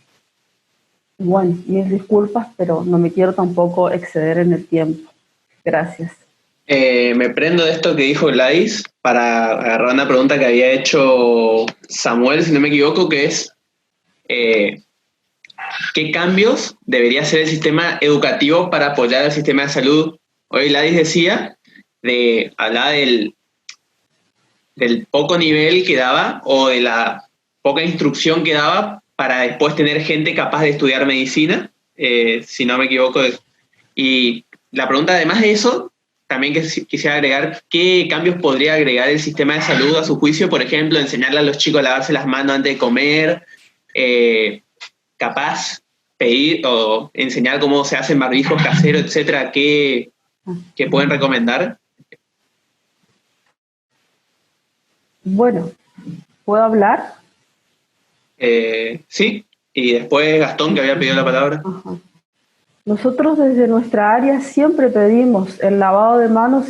Bueno, mis disculpas, pero no me quiero tampoco exceder en el tiempo. Gracias. Me prendo de esto que dijo Gladys para agarrar una pregunta que había hecho Samuel, si no me equivoco, que es ¿qué cambios debería hacer el sistema educativo para apoyar al sistema de salud? Hoy Gladys decía, hablaba del poco nivel que daba o de la poca instrucción que daba para después tener gente capaz de estudiar medicina, si no me equivoco. Y la pregunta, además de eso, también quisiera agregar, ¿qué cambios podría agregar el sistema de salud a su juicio? Por ejemplo, enseñarle a los chicos a lavarse las manos antes de comer, capaz pedir o enseñar cómo se hacen barbijos caseros, etcétera. ¿Qué pueden recomendar? Bueno, ¿puedo hablar? Sí, y después Gastón, que había pedido la palabra. Ajá. Nosotros desde nuestra área siempre pedimos, el lavado de manos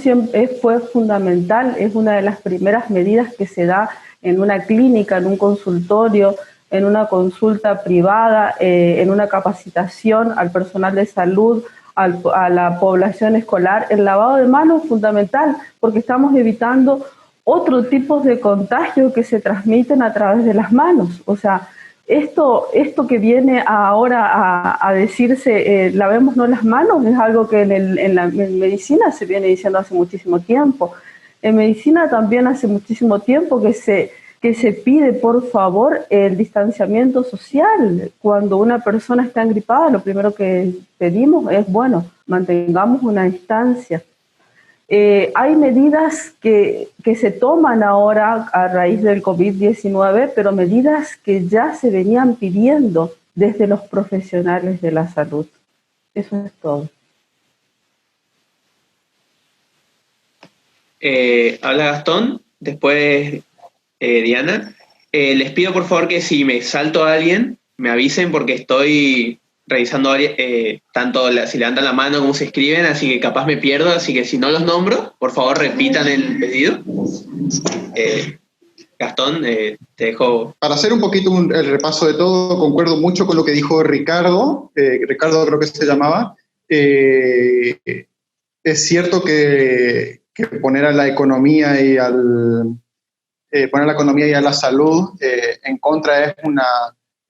fue fundamental, es una de las primeras medidas que se da en una clínica, en un consultorio, en una consulta privada, en una capacitación al personal de salud, a la población escolar. El lavado de manos es fundamental porque estamos evitando otro tipo de contagio que se transmiten a través de las manos. O sea, esto que viene ahora a decirse, lavémonos las manos, es algo que en medicina se viene diciendo hace muchísimo tiempo. En medicina también hace muchísimo tiempo que se pide, por favor, el distanciamiento social. Cuando una persona está engripada, lo primero que pedimos es, bueno, mantengamos una distancia. Hay medidas que se toman ahora a raíz del COVID-19, pero medidas que ya se venían pidiendo desde los profesionales de la salud. Eso es todo. Habla Gastón, después Diana. Les pido por favor que si me salto a alguien, me avisen porque estoy revisando tanto si levantan la mano como se escriben, así que capaz me pierdo, así que si no los nombro, por favor repitan el pedido. Gastón, te dejo. Para hacer un poquito el repaso de todo, concuerdo mucho con lo que dijo Ricardo, Ricardo creo que se llamaba. Es cierto que poner a la economía y a la salud en contra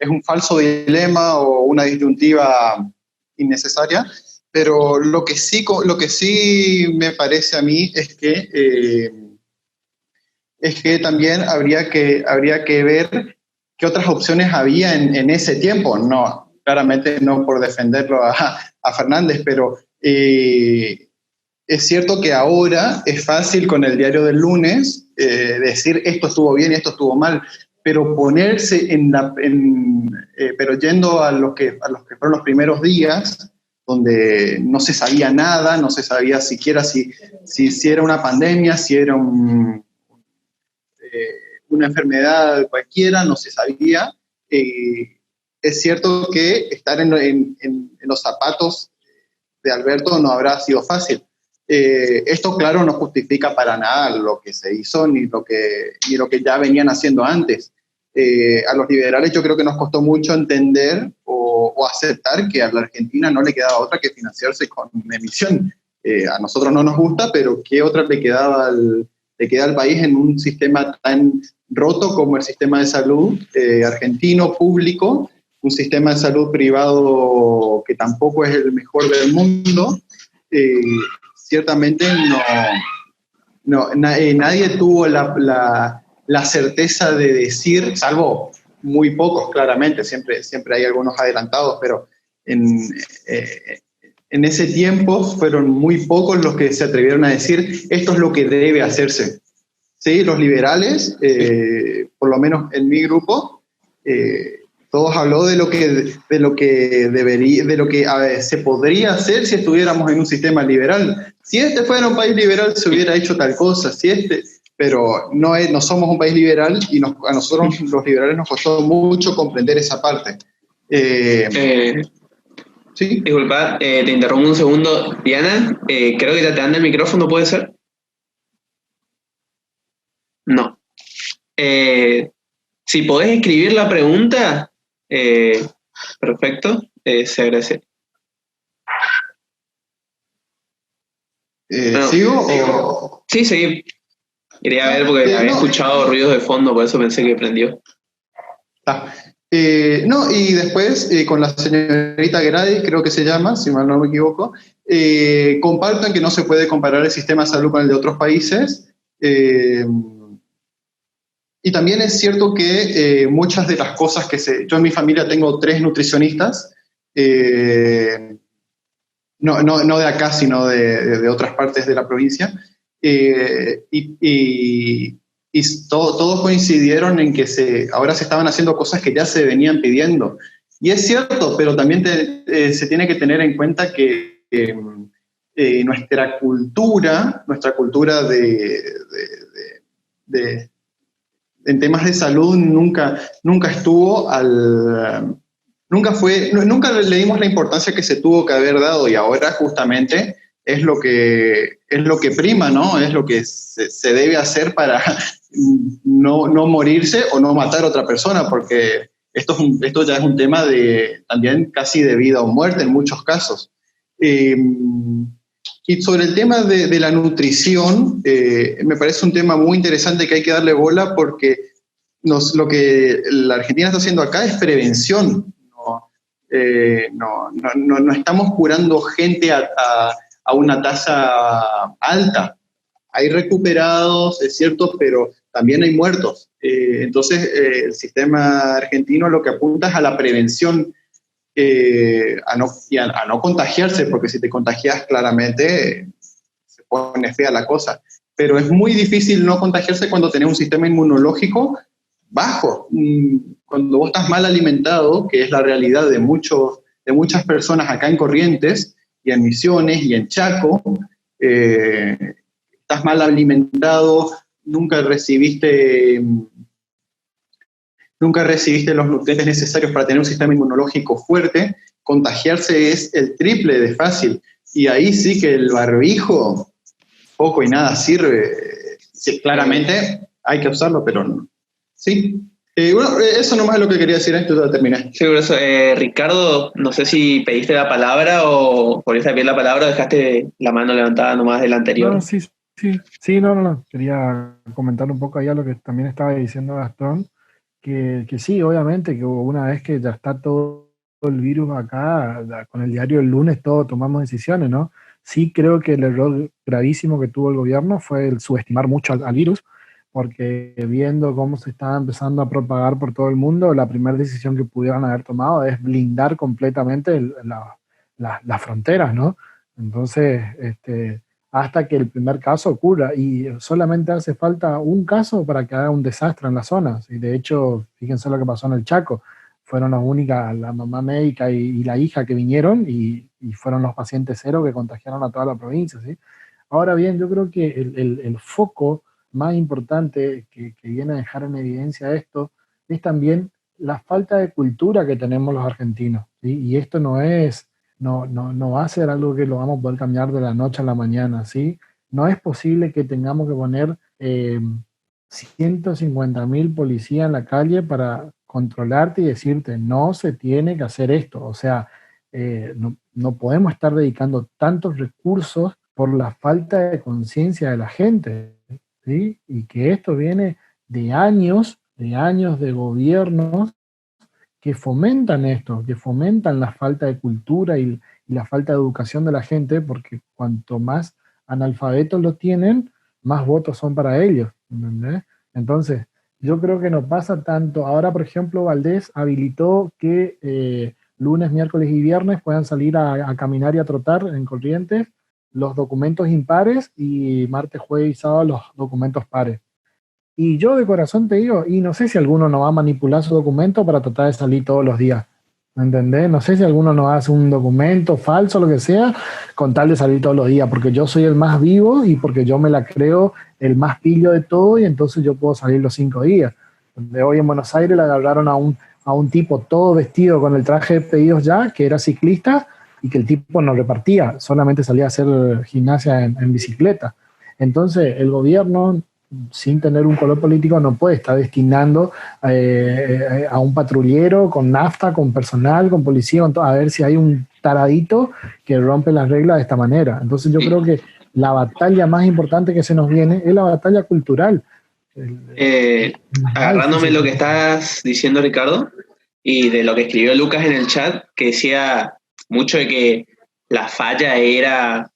es un falso dilema o una disyuntiva innecesaria, pero lo que sí me parece a mí es que también habría que ver qué otras opciones había en ese tiempo. No, claramente no por defenderlo a Fernández, pero es cierto que ahora es fácil con el diario del lunes decir esto estuvo bien y esto estuvo mal, pero ponerse pero yendo a los que fueron los primeros días, donde no se sabía nada, no se sabía siquiera si era una pandemia, si era una enfermedad cualquiera, no se sabía. Es cierto que estar en los zapatos de Alberto no habrá sido fácil. Esto, claro, no justifica para nada lo que se hizo ni lo que ya venían haciendo antes. A los liberales yo creo que nos costó mucho entender o aceptar que a la Argentina no le quedaba otra que financiarse con emisión. A nosotros no nos gusta, pero ¿qué otra le queda al país en un sistema tan roto como el sistema de salud argentino público, un sistema de salud privado que tampoco es el mejor del mundo? Ciertamente nadie tuvo la certeza de decir, salvo muy pocos claramente, siempre hay algunos adelantados, pero en ese tiempo fueron muy pocos los que se atrevieron a decir esto es lo que debe hacerse. ¿Sí? Los liberales, por lo menos en mi grupo, todos habló de lo que se podría hacer si estuviéramos en un sistema liberal. Si este fuera un país liberal se hubiera hecho tal cosa, pero no somos un país liberal y a nosotros los liberales nos costó mucho comprender esa parte. ¿Sí? Disculpa, te interrumpo un segundo. Diana, creo que te anda el micrófono, ¿puede ser? No. Si podés escribir la pregunta, perfecto, se agradece. ¿Sigo o...? Sí, seguí. Quería ver porque había escuchado ruidos de fondo, por eso pensé que prendió. Y después, con la señorita Grady, creo que se llama, si mal no me equivoco, compartan que no se puede comparar el sistema de salud con el de otros países. Y también es cierto que muchas de las cosas yo en mi familia tengo 3 nutricionistas, no de acá, sino de otras partes de la provincia, y todos coincidieron en que ahora se estaban haciendo cosas que ya se venían pidiendo. Y es cierto, pero también se tiene que tener en cuenta que nuestra cultura en temas de salud nunca estuvo nunca le dimos la importancia que se tuvo que haber dado, y ahora justamente es lo que prima, ¿no? Es lo que se debe hacer para no morirse o no matar a otra persona, porque esto ya es un tema también casi de vida o muerte en muchos casos. Y sobre el tema de la nutrición, me parece un tema muy interesante que hay que darle bola, porque lo que la Argentina está haciendo acá es prevención. No estamos curando gente a una tasa alta. Hay recuperados, es cierto, pero también hay muertos. Entonces, el sistema argentino lo que apunta es a la prevención, a no contagiarse, porque si te contagias claramente se pone fea la cosa. Pero es muy difícil no contagiarse cuando tenés un sistema inmunológico bajo. Cuando vos estás mal alimentado, que es la realidad de muchas personas acá en Corrientes, y en Misiones, y en Chaco, estás mal alimentado, nunca recibiste los nutrientes necesarios para tener un sistema inmunológico fuerte, contagiarse es el triple de fácil. Y ahí sí que el barbijo poco y nada sirve. Sí, claramente hay que usarlo, pero no. Sí. Eso nomás es lo que quería decir, esto ya terminé. Sí, por eso, Ricardo, no sé si pediste la palabra o volviste a pedir la palabra o dejaste la mano levantada nomás del anterior. No, sí, no. Quería comentar un poco ahí a lo que también estaba diciendo Gastón, que sí, obviamente, que una vez que ya está todo el virus acá, con el diario el lunes todos tomamos decisiones, ¿no? Sí creo que el error gravísimo que tuvo el gobierno fue el subestimar mucho al virus, porque viendo cómo se estaba empezando a propagar por todo el mundo, la primera decisión que pudieran haber tomado es blindar completamente las fronteras, ¿no? Entonces, hasta que el primer caso ocurra, y solamente hace falta un caso para que haga un desastre en las zonas. Y de hecho, fíjense lo que pasó en el Chaco, fueron las únicas, la mamá médica y la hija que vinieron, y fueron los pacientes cero que contagiaron a toda la provincia, ¿sí? Ahora bien, yo creo que el foco más importante que viene a dejar en evidencia esto es también la falta de cultura que tenemos los argentinos, ¿sí? Y esto no va a ser algo que lo vamos a poder cambiar de la noche a la mañana, ¿sí? No es posible que tengamos que poner 150.000 policías en la calle para controlarte y decirte, no se tiene que hacer esto. O sea, no podemos estar dedicando tantos recursos por la falta de conciencia de la gente, ¿sí? Y que esto viene de años de gobiernos que fomentan esto, que fomentan la falta de cultura y la falta de educación de la gente, porque cuanto más analfabetos lo tienen, más votos son para ellos, ¿entendés? Entonces, yo creo que no pasa tanto. Ahora, por ejemplo, Valdés habilitó que lunes, miércoles y viernes puedan salir a caminar y a trotar en Corrientes los documentos impares, y martes, jueves y sábado los documentos pares. Y yo de corazón te digo, y no sé si alguno no va a manipular su documento para tratar de salir todos los días, ¿me entendés? No sé si alguno no hace un documento falso, lo que sea, con tal de salir todos los días, porque yo soy el más vivo y porque yo me la creo el más pillo de todo, y entonces yo puedo salir los 5 días. De hoy en Buenos Aires le agarraron a un tipo todo vestido con el traje de pedidos ya, que era ciclista, y que el tipo no repartía, solamente salía a hacer gimnasia en bicicleta. Entonces el gobierno, sin tener un color político, no puede estar destinando a un patrullero con nafta, con personal, con policía, con todo, a ver si hay un taradito que rompe las reglas de esta manera. Entonces yo creo que la batalla más importante que se nos viene es la batalla cultural. Agarrándome lo que estás diciendo, Ricardo, y de lo que escribió Lucas en el chat, que decía mucho de que la falla era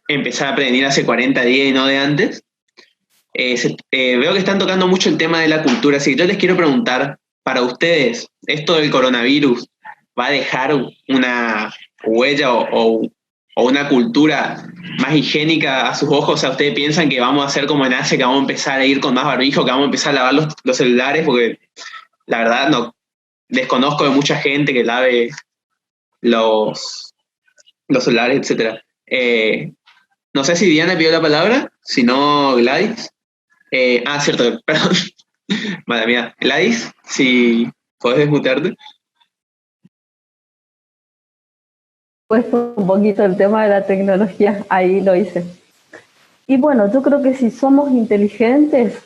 empezar a prevenir hace 40 días y no de antes. Veo que están tocando mucho el tema de la cultura, así que yo les quiero preguntar, para ustedes, ¿esto del coronavirus va a dejar una huella o una cultura más higiénica a sus ojos? O sea, ¿ustedes piensan que vamos a hacer como en Asia, que vamos a empezar a ir con más barbijo, que vamos a empezar a lavar los celulares? Porque la verdad no desconozco de mucha gente que lave los celulares, etcétera. No sé si Diana pidió la palabra, si no Gladys. Cierto, perdón. Madre mía. Gladys, si podés desmutearte. Puesto un poquito el tema de la tecnología, ahí lo hice. Y bueno, yo creo que si somos inteligentes,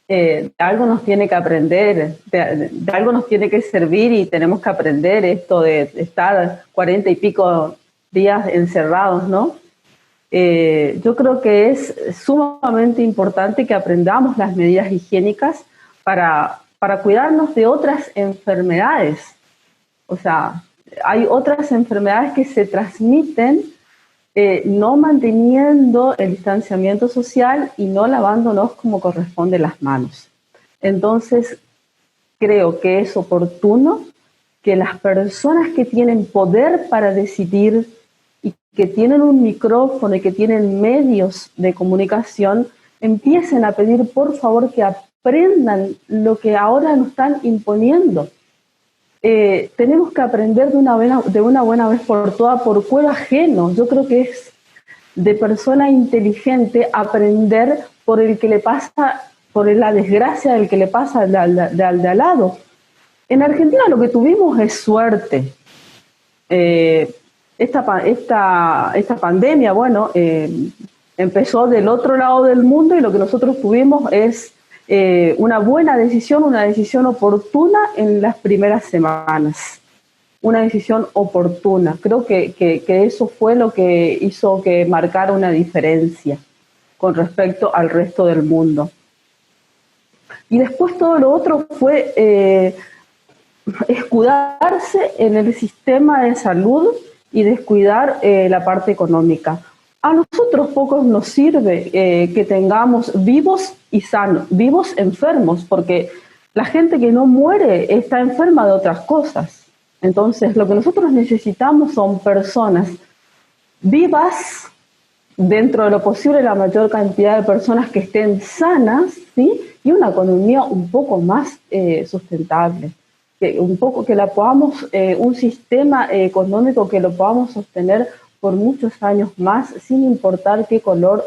de algo nos tiene que aprender, de algo nos tiene que servir, y tenemos que aprender esto de estar 40 y pico días encerrados, ¿no? Yo creo que es sumamente importante que aprendamos las medidas higiénicas para cuidarnos de otras enfermedades. O sea, hay otras enfermedades que se transmiten no manteniendo el distanciamiento social y no lavándonos como corresponde las manos. Entonces, creo que es oportuno que las personas que tienen poder para decidir y que tienen un micrófono y que tienen medios de comunicación empiecen a pedir, por favor, que aprendan lo que ahora nos están imponiendo. Tenemos que aprender de una buena vez por todas, por cuero ajeno. Yo creo que es de persona inteligente aprender por el que le pasa, por la desgracia del que le pasa de al lado. En Argentina lo que tuvimos es suerte. Esta pandemia, bueno, empezó del otro lado del mundo, y lo que nosotros tuvimos es una buena decisión, una decisión oportuna en las primeras semanas. Una decisión oportuna. Creo que eso fue lo que hizo que marcara una diferencia con respecto al resto del mundo. Y después todo lo otro fue escudarse en el sistema de salud y descuidar la parte económica. A nosotros pocos nos sirve que tengamos vivos y sanos, vivos enfermos, porque la gente que no muere está enferma de otras cosas. Entonces, lo que nosotros necesitamos son personas vivas, dentro de lo posible, la mayor cantidad de personas que estén sanas, ¿sí? Y una economía un poco más sustentable, que la podamos, un sistema económico que lo podamos sostener por muchos años más, sin importar qué color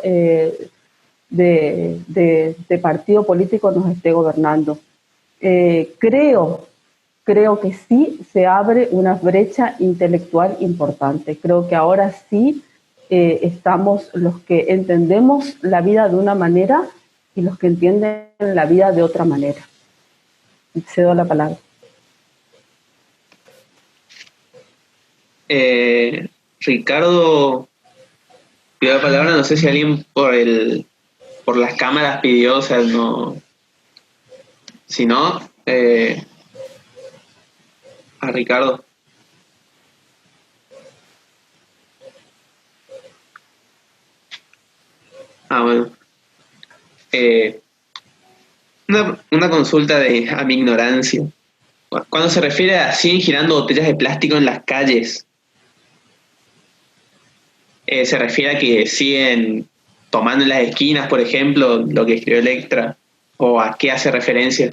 de partido político nos esté gobernando. Creo que sí se abre una brecha intelectual importante. Creo que ahora sí estamos los que entendemos la vida de una manera y los que entienden la vida de otra manera. Cedo la palabra. Ricardo pidió la palabra, no sé si alguien por las cámaras pidió, o sea, no. Si no, a Ricardo. Bueno. Una consulta a mi ignorancia. Cuando se refiere a siguen girando botellas de plástico en las calles, ¿se refiere a que siguen tomando en las esquinas, por ejemplo, lo que escribió Electra? ¿O a qué hace referencia?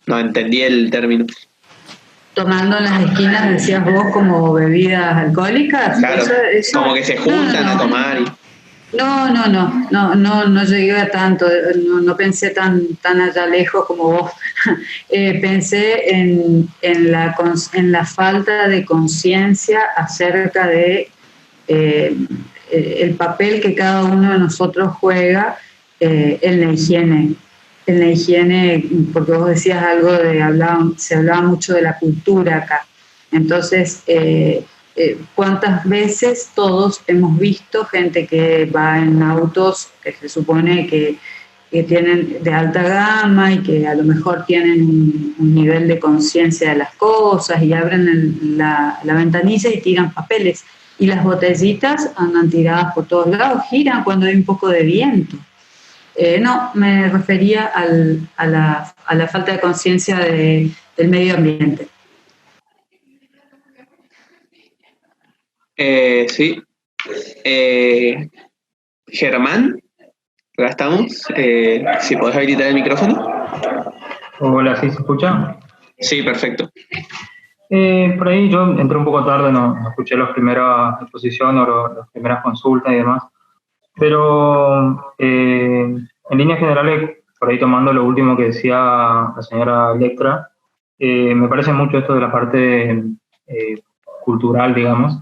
No entendí el término. Tomando en las esquinas, decías vos, como bebidas alcohólicas. Claro, eso, como que se juntan a tomar. No llegué a tanto, no pensé tan allá lejos como vos. Pensé en la falta de conciencia acerca de el papel que cada uno de nosotros juega en la higiene. En la higiene, porque vos decías algo se hablaba mucho de la cultura acá. Entonces, ¿cuántas veces todos hemos visto gente que va en autos que se supone que tienen de alta gama y que a lo mejor tienen un nivel de conciencia de las cosas y abren la ventanilla y tiran papeles? Y las botellitas andan tiradas por todos lados, giran cuando hay un poco de viento. No, me refería a la falta de conciencia del medio ambiente. Sí. Germán, acá estamos. Si podés habilitar el micrófono. Hola, ¿sí se escucha? Sí, perfecto. Por ahí yo entré un poco tarde, no escuché las primeras exposiciones o las primeras consultas y demás, pero en líneas generales, por ahí tomando lo último que decía la señora Electra, me parece mucho esto de la parte cultural, digamos.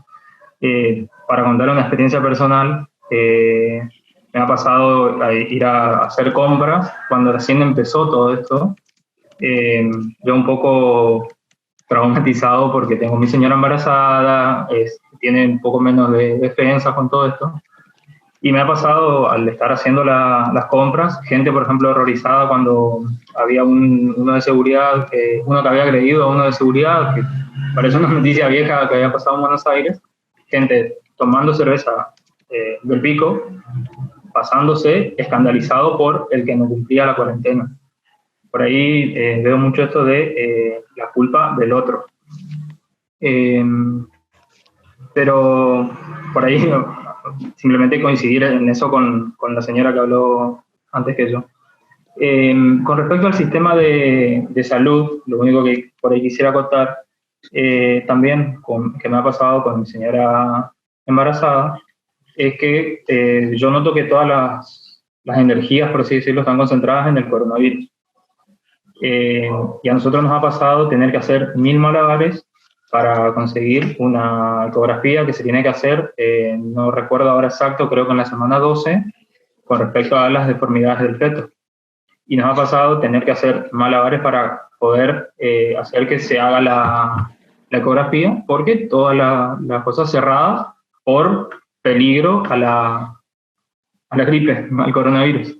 Para contar una experiencia personal, me ha pasado a ir a hacer compras cuando recién empezó todo esto. Yo un poco traumatizado porque tengo mi señora embarazada, tiene un poco menos de defensa con todo esto. Y me ha pasado, al estar haciendo las compras, gente, por ejemplo, horrorizada cuando había uno de seguridad, uno que había agredido a uno de seguridad, que parece una noticia vieja que había pasado en Buenos Aires. Gente tomando cerveza del pico, pasándose, escandalizado por el que no cumplía la cuarentena. Por ahí veo mucho esto de la culpa del otro. Pero por ahí simplemente coincidir en eso con la señora que habló antes que yo. Con respecto al sistema de salud, lo único que por ahí quisiera contar, también que me ha pasado con mi señora embarazada, es que yo noto que todas las energías, por así decirlo, están concentradas en el coronavirus. Y a nosotros nos ha pasado tener que hacer 1000 malabares para conseguir una ecografía que se tiene que hacer, no recuerdo ahora exacto, creo que en la semana 12, con respecto a las deformidades del feto. Y nos ha pasado tener que hacer malabares para poder hacer que se haga la ecografía, porque todas las cosas cerradas por peligro a la gripe, al coronavirus.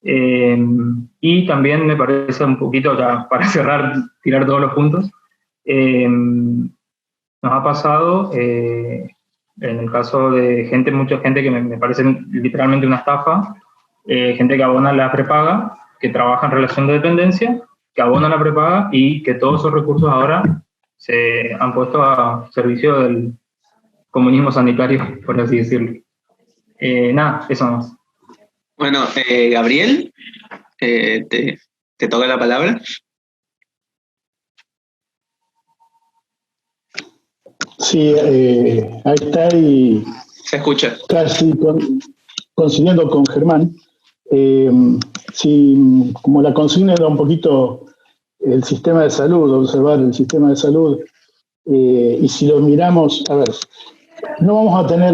Y también me parece un poquito, ya para cerrar, tirar todos los puntos, nos ha pasado, en el caso de mucha gente que me parece literalmente una estafa, gente que abona la prepaga, que trabaja en relación de dependencia, que abona la prepaga y que todos esos recursos ahora se han puesto a servicio del comunismo sanitario, por así decirlo. Nada, eso más. Bueno, Gabriel, te toca la palabra. Sí, ahí está y Se escucha. casi coincidiendo con Germán. Como la consigna era un poquito el sistema de salud, observar el sistema de salud, y si lo miramos, a ver, no vamos a tener,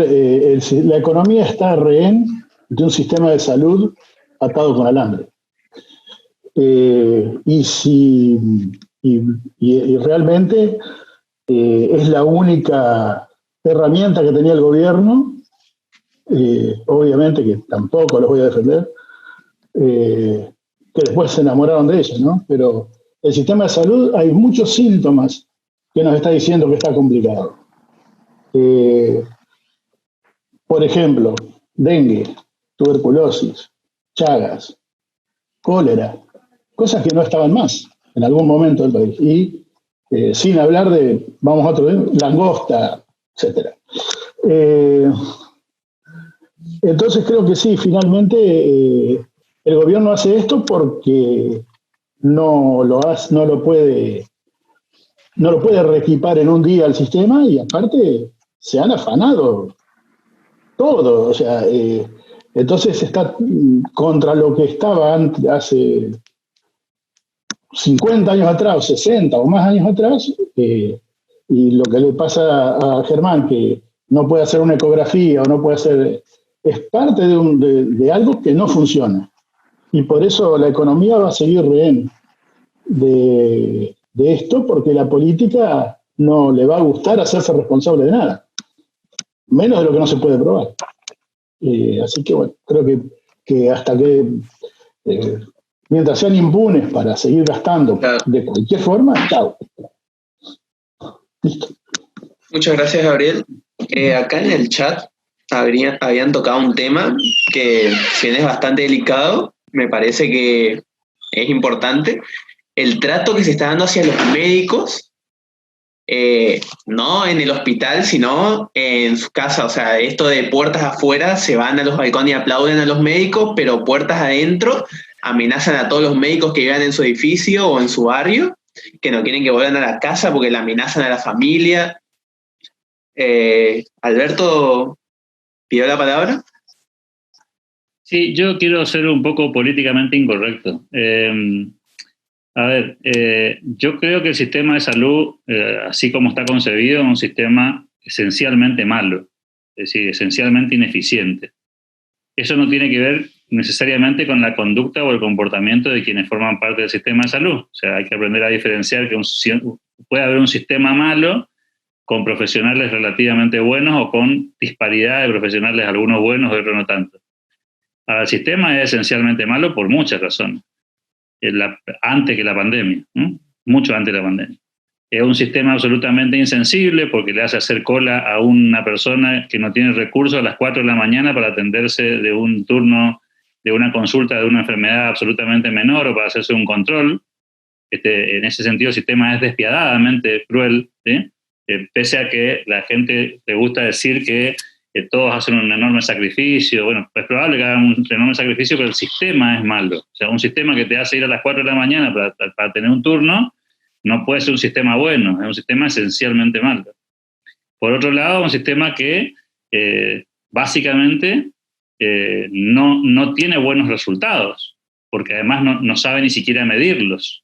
la economía está rehén de un sistema de salud atado con alambre. Y realmente es la única herramienta que tenía el gobierno, obviamente que tampoco los voy a defender, que después se enamoraron de ellos, ¿no? Pero el sistema de salud, hay muchos síntomas que nos está diciendo que está complicado. Por ejemplo, dengue, tuberculosis, Chagas, cólera, cosas que no estaban más en algún momento del país. Y sin hablar de, vamos a otro nivel, langosta, etc. Entonces creo que sí, finalmente el gobierno hace esto porque no lo puede reequipar en un día el sistema, y aparte se han afanado todo, o sea, entonces está contra lo que estaba antes, hace 50 años atrás, o 60 o más años atrás, y lo que le pasa a Germán, que no puede hacer una ecografía o no puede hacer, es parte de algo que no funciona. Y por eso la economía va a seguir rehén de esto, porque la política no le va a gustar hacerse responsable de nada, menos de lo que no se puede probar. Así que bueno, creo que hasta que mientras sean impunes para seguir gastando de cualquier forma, chao. Listo. Muchas gracias, Gabriel. Acá en el chat habían tocado un tema que, si bien es bastante delicado, me parece que es importante. El trato que se está dando hacia los médicos, no en el hospital, sino en su casa. O sea, esto de puertas afuera, se van a los balcones y aplauden a los médicos, pero puertas adentro amenazan a todos los médicos que vivan en su edificio o en su barrio, que no quieren que vuelvan a la casa porque le amenazan a la familia. Alberto pidió la palabra. Sí, yo quiero ser un poco políticamente incorrecto. A ver, yo creo que el sistema de salud, así como está concebido, es un sistema esencialmente malo, es decir, esencialmente ineficiente. Eso no tiene que ver necesariamente con la conducta o el comportamiento de quienes forman parte del sistema de salud. O sea, hay que aprender a diferenciar que puede haber un sistema malo con profesionales relativamente buenos o con disparidad de profesionales, algunos buenos y otros no tanto. Ahora, el sistema es esencialmente malo por muchas razones. Antes que la pandemia, ¿no? Mucho antes de la pandemia. Es un sistema absolutamente insensible porque le hace hacer cola a una persona que no tiene recursos a las 4 de la mañana para atenderse de un turno, de una consulta de una enfermedad absolutamente menor o para hacerse un control. En ese sentido el sistema es despiadadamente cruel, ¿sí? Pese a que la gente le gusta decir que todos hacen un enorme sacrificio. Bueno, es probable que hagan un enorme sacrificio, pero el sistema es malo. O sea, un sistema que te hace ir a las 4 de la mañana para tener un turno no puede ser un sistema bueno, es un sistema esencialmente malo. Por otro lado, un sistema que básicamente no tiene buenos resultados, porque además no sabe ni siquiera medirlos.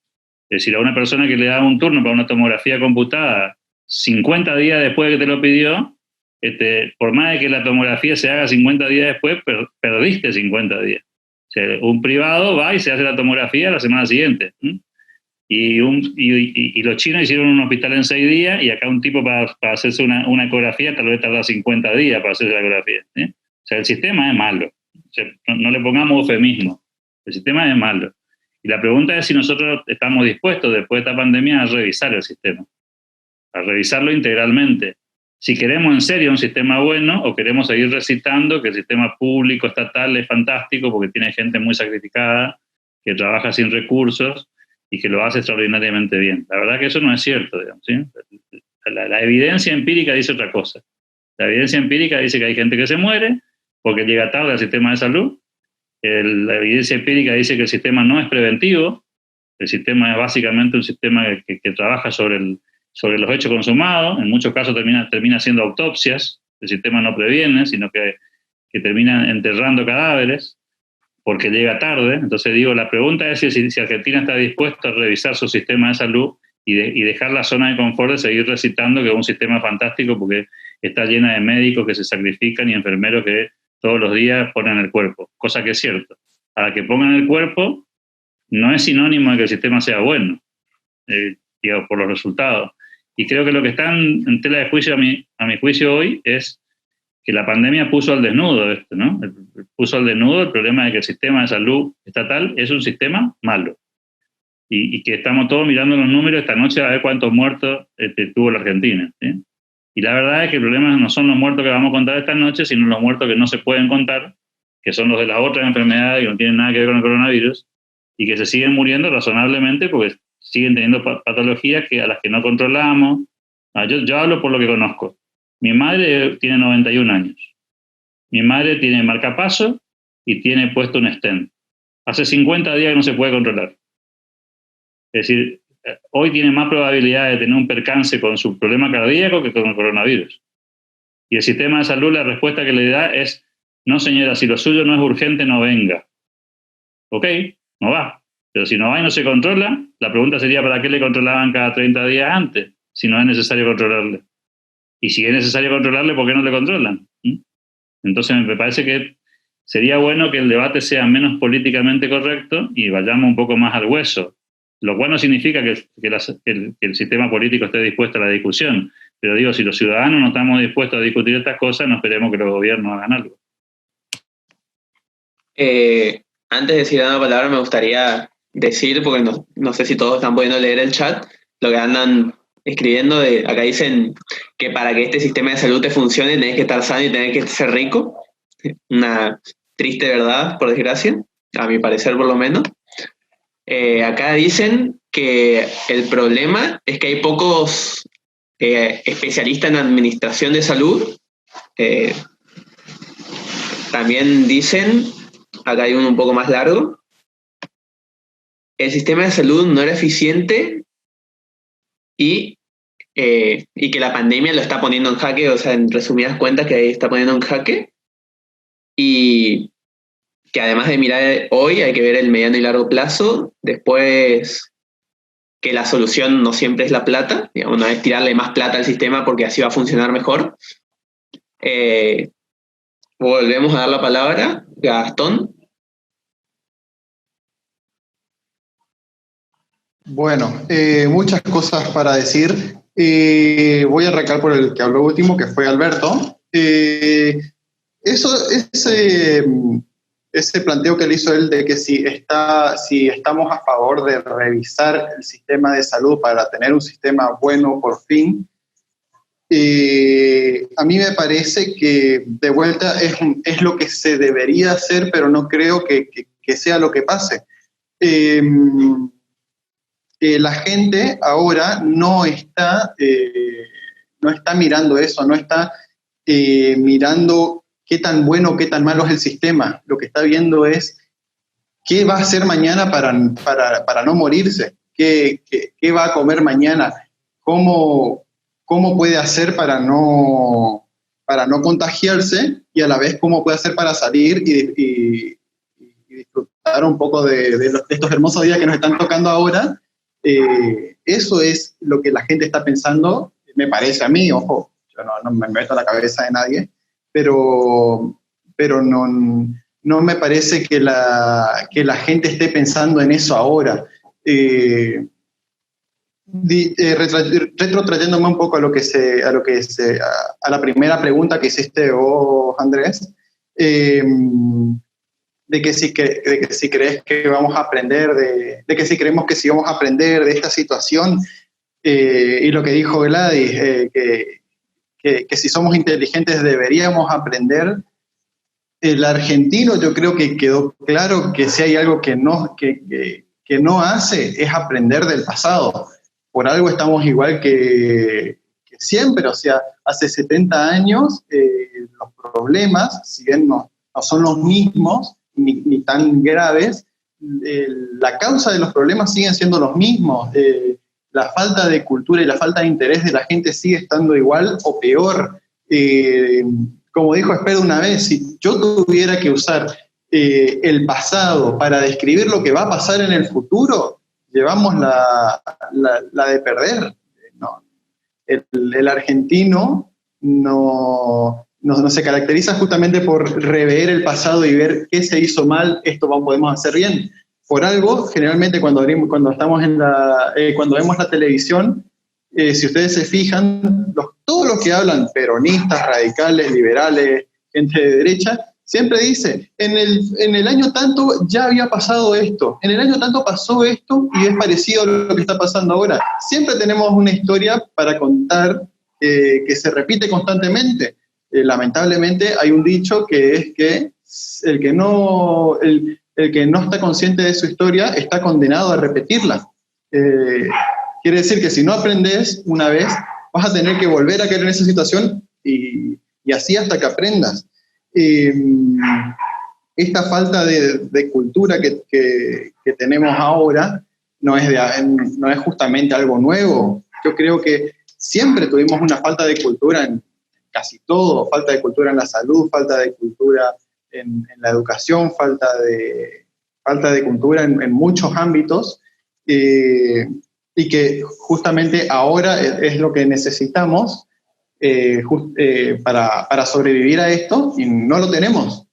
Es decir, a una persona que le da un turno para una tomografía computada 50 días después de que te lo pidió, por más de que la tomografía se haga 50 días después, perdiste 50 días. O sea, un privado va y se hace la tomografía la semana siguiente. Y los chinos hicieron un hospital en 6 días, y acá un tipo para hacerse una ecografía tal vez tarda 50 días para hacerse la ecografía. O sea, el sistema es malo. O sea, no le pongamos eufemismo. El sistema es malo. Y la pregunta es si nosotros estamos dispuestos después de esta pandemia a revisar el sistema, a revisarlo integralmente. Si queremos en serio un sistema bueno, o queremos seguir recitando que el sistema público estatal es fantástico porque tiene gente muy sacrificada, que trabaja sin recursos y que lo hace extraordinariamente bien. La verdad que eso no es cierto, digamos, ¿sí? La evidencia empírica dice otra cosa. La evidencia empírica dice que hay gente que se muere porque llega tarde al sistema de salud. La evidencia empírica dice que el sistema no es preventivo, el sistema es básicamente un sistema que trabaja sobre los hechos consumados, en muchos casos termina haciendo autopsias, el sistema no previene, sino que termina enterrando cadáveres, porque llega tarde. Entonces digo, la pregunta es si Argentina está dispuesto a revisar su sistema de salud y dejar la zona de confort de seguir recitando que es un sistema fantástico porque está llena de médicos que se sacrifican y enfermeros que todos los días ponen el cuerpo, cosa que es cierto. A la que pongan el cuerpo no es sinónimo de que el sistema sea bueno, digamos, por los resultados. Y creo que lo que está en tela de juicio a mi juicio hoy es que la pandemia puso al desnudo esto, ¿no? Puso al desnudo el problema de que el sistema de salud estatal es un sistema malo. Y que estamos todos mirando los números esta noche a ver cuántos muertos tuvo la Argentina, ¿sí? Y la verdad es que el problema no son los muertos que vamos a contar esta noche, sino los muertos que no se pueden contar, que son los de las otras enfermedades que no tienen nada que ver con el coronavirus, y que se siguen muriendo razonablemente porque siguen teniendo patologías a las que no controlamos. Yo hablo por lo que conozco. Mi madre tiene 91 años. Mi madre tiene marcapaso y tiene puesto un stent. Hace 50 días que no se puede controlar. Es decir, hoy tiene más probabilidad de tener un percance con su problema cardíaco que con el coronavirus. Y el sistema de salud, la respuesta que le da es: no señora, si lo suyo no es urgente, no venga. Ok, no va. Pero si no va y no se controla, la pregunta sería: ¿para qué le controlaban cada 30 días antes? Si no es necesario controlarle. Y si es necesario controlarle, ¿por qué no le controlan? Entonces me parece que sería bueno que el debate sea menos políticamente correcto y vayamos un poco más al hueso. Lo cual no significa que el sistema político esté dispuesto a la discusión. Pero digo, si los ciudadanos no estamos dispuestos a discutir estas cosas, no esperemos que los gobiernos hagan algo. Antes de decir la palabra, me gustaría decir, porque no sé si todos están pudiendo leer el chat, lo que andan escribiendo. Acá dicen que para que este sistema de salud te funcione tenés que estar sano y tenés que ser rico. Una triste verdad, por desgracia, a mi parecer por lo menos. Acá dicen que el problema es que hay pocos especialistas en administración de salud. También dicen, acá hay uno un poco más largo, el sistema de salud no era eficiente y que la pandemia lo está poniendo en jaque, o sea, en resumidas cuentas, que ahí está poniendo en jaque, y que además de mirar hoy hay que ver el mediano y largo plazo. Después, que la solución no siempre es la plata, digamos, no es tirarle más plata al sistema porque así va a funcionar mejor. Volvemos a dar la palabra. Gastón. Bueno, muchas cosas para decir. Voy a arrancar por el que habló último, que fue Alberto. Ese planteo que le hizo él de que si estamos a favor de revisar el sistema de salud para tener un sistema bueno por fin, a mí me parece que de vuelta es lo que se debería hacer, pero no creo que sea lo que pase. La gente ahora no está mirando eso, no está mirando qué tan bueno o qué tan malo es el sistema. Lo que está viendo es qué va a hacer mañana para no morirse, qué va a comer mañana, cómo puede hacer para no contagiarse, y a la vez cómo puede hacer para salir y disfrutar un poco de estos hermosos días que nos están tocando ahora. Eso es lo que la gente está pensando, me parece a mí. Ojo, yo no me meto a la cabeza de nadie, pero no me parece que la gente esté pensando en eso ahora. Retrotrayéndome un poco a la primera pregunta que hiciste vos, Andrés, de que si crees que vamos a aprender, de que si creemos que si vamos a aprender de esta situación, y lo que dijo Gladys, que si somos inteligentes deberíamos aprender. El argentino, yo creo que quedó claro que si hay algo que no hace es aprender del pasado. Por algo estamos igual que siempre, o sea, hace 70 años los problemas, si bien no son los mismos, ni tan graves, la causa de los problemas siguen siendo los mismos. La falta de cultura y la falta de interés de la gente sigue estando igual o peor. Como dijo Espedo una vez, si yo tuviera que usar el pasado para describir lo que va a pasar en el futuro, llevamos la de perder. No. El argentino no se caracteriza justamente por rever el pasado y ver qué se hizo mal, esto podemos hacer bien. Por algo, generalmente cuando vemos la televisión, si ustedes se fijan, todos los que hablan, peronistas, radicales, liberales, gente de derecha, siempre dice, en el año tanto ya había pasado esto, en el año tanto pasó esto y es parecido a lo que está pasando ahora. Siempre tenemos una historia para contar que se repite constantemente. Lamentablemente hay un dicho que es que el que no está consciente de su historia está condenado a repetirla. Quiere decir que si no aprendes una vez, vas a tener que volver a caer en esa situación y así hasta que aprendas. Esta falta de cultura que tenemos ahora no es justamente algo nuevo. Yo creo que siempre tuvimos una falta de cultura en casi todo, falta de cultura en la salud, falta de cultura en la educación, falta de cultura en muchos ámbitos, y que justamente ahora es lo que necesitamos para sobrevivir a esto, y no lo tenemos.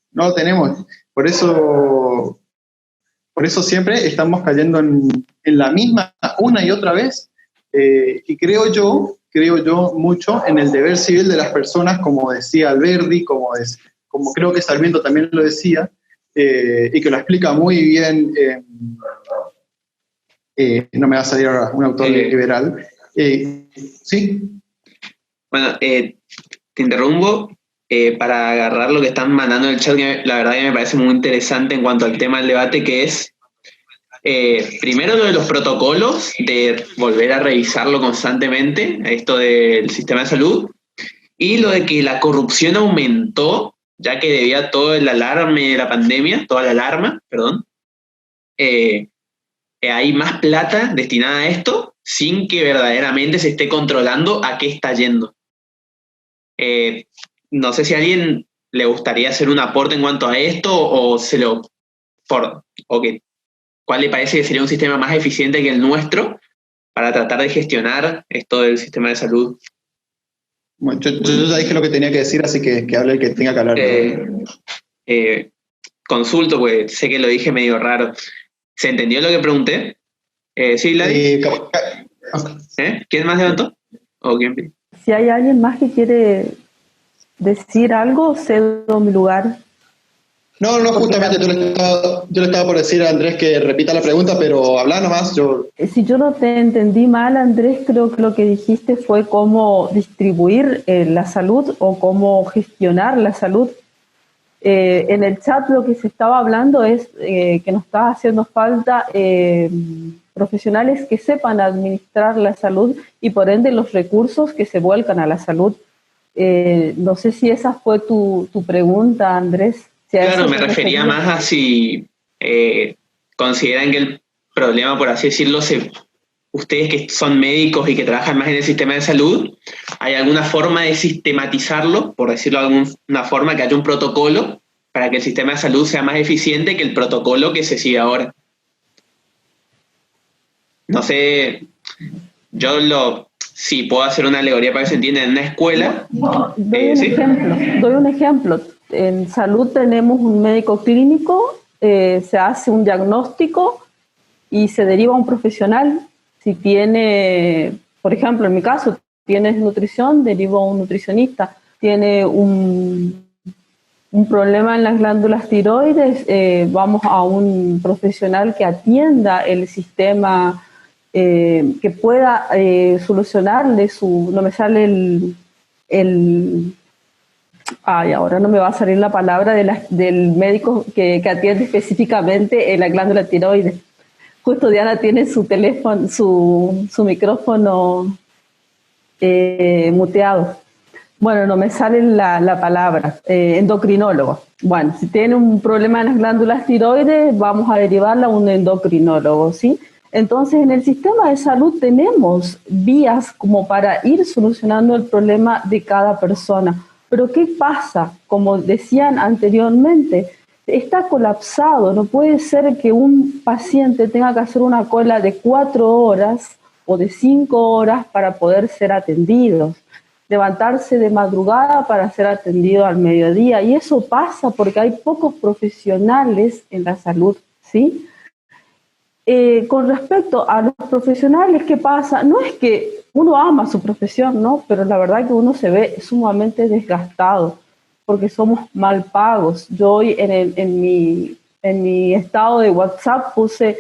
Por eso siempre estamos cayendo en la misma una y otra vez, y creo yo mucho en el deber civil de las personas, como decía Alberdi, como creo que Sarmiento también lo decía, y que lo explica muy bien, no me va a salir ahora, un autor liberal. ¿Sí? Bueno, te interrumpo para agarrar lo que están mandando en el chat, que la verdad que me parece muy interesante en cuanto al tema del debate, que es primero lo de los protocolos, de volver a revisarlo constantemente, esto del sistema de salud, y lo de que la corrupción aumentó, ya que debido a todo el alarme de la pandemia, toda la alarma, perdón, hay más plata destinada a esto sin que verdaderamente se esté controlando a qué está yendo. No sé si a alguien le gustaría hacer un aporte en cuanto a esto ¿cuál le parece que sería un sistema más eficiente que el nuestro para tratar de gestionar esto del sistema de salud? Bueno, yo ya dije lo que tenía que decir, así que hable el que tenga que hablar. Consulto, pues sé que lo dije medio raro. ¿Se entendió lo que pregunté? ¿Sí, Gladys? ¿Quién más levantó? ¿O quién? Si hay alguien más que quiere decir algo, cedo mi lugar. No, justamente yo le estaba por decir a Andrés que repita la pregunta, pero habla nomás. Si yo no te entendí mal, Andrés, creo que lo que dijiste fue cómo distribuir la salud o cómo gestionar la salud. En el chat lo que se estaba hablando es que nos está haciendo falta profesionales que sepan administrar la salud y por ende los recursos que se vuelcan a la salud. No sé si esa fue tu pregunta, Andrés. Claro, me refería más a si consideran que el problema, por así decirlo, ustedes que son médicos y que trabajan más en el sistema de salud, ¿hay alguna forma de sistematizarlo, por decirlo de alguna forma, que haya un protocolo para que el sistema de salud sea más eficiente que el protocolo que se sigue ahora? No sé, si puedo hacer una alegoría para que se entienda en una escuela. Doy un ejemplo. En salud tenemos un médico clínico, se hace un diagnóstico y se deriva a un profesional. Si tiene, por ejemplo, en mi caso, tienes nutrición, derivo a un nutricionista. Tiene un problema en las glándulas tiroides, vamos a un profesional que atienda el sistema, que pueda solucionarle no me sale ahora no me va a salir la palabra del médico que atiende específicamente en la glándula tiroides. Justo Diana tiene su teléfono, su micrófono muteado. Bueno, no me sale la palabra, endocrinólogo. Bueno, si tiene un problema en las glándulas tiroides, vamos a derivarla a un endocrinólogo, ¿sí? Entonces, en el sistema de salud tenemos vías como para ir solucionando el problema de cada persona. Pero ¿qué pasa? Como decían anteriormente, está colapsado. No puede ser que un paciente tenga que hacer una cola de 4 horas o de 5 horas para poder ser atendido. Levantarse de madrugada para ser atendido al mediodía. Y eso pasa porque hay pocos profesionales en la salud, ¿sí? Con respecto a los profesionales, ¿qué pasa? No es que uno ama su profesión, ¿no? Pero la verdad que uno se ve sumamente desgastado porque somos mal pagos. Yo hoy en mi estado de WhatsApp puse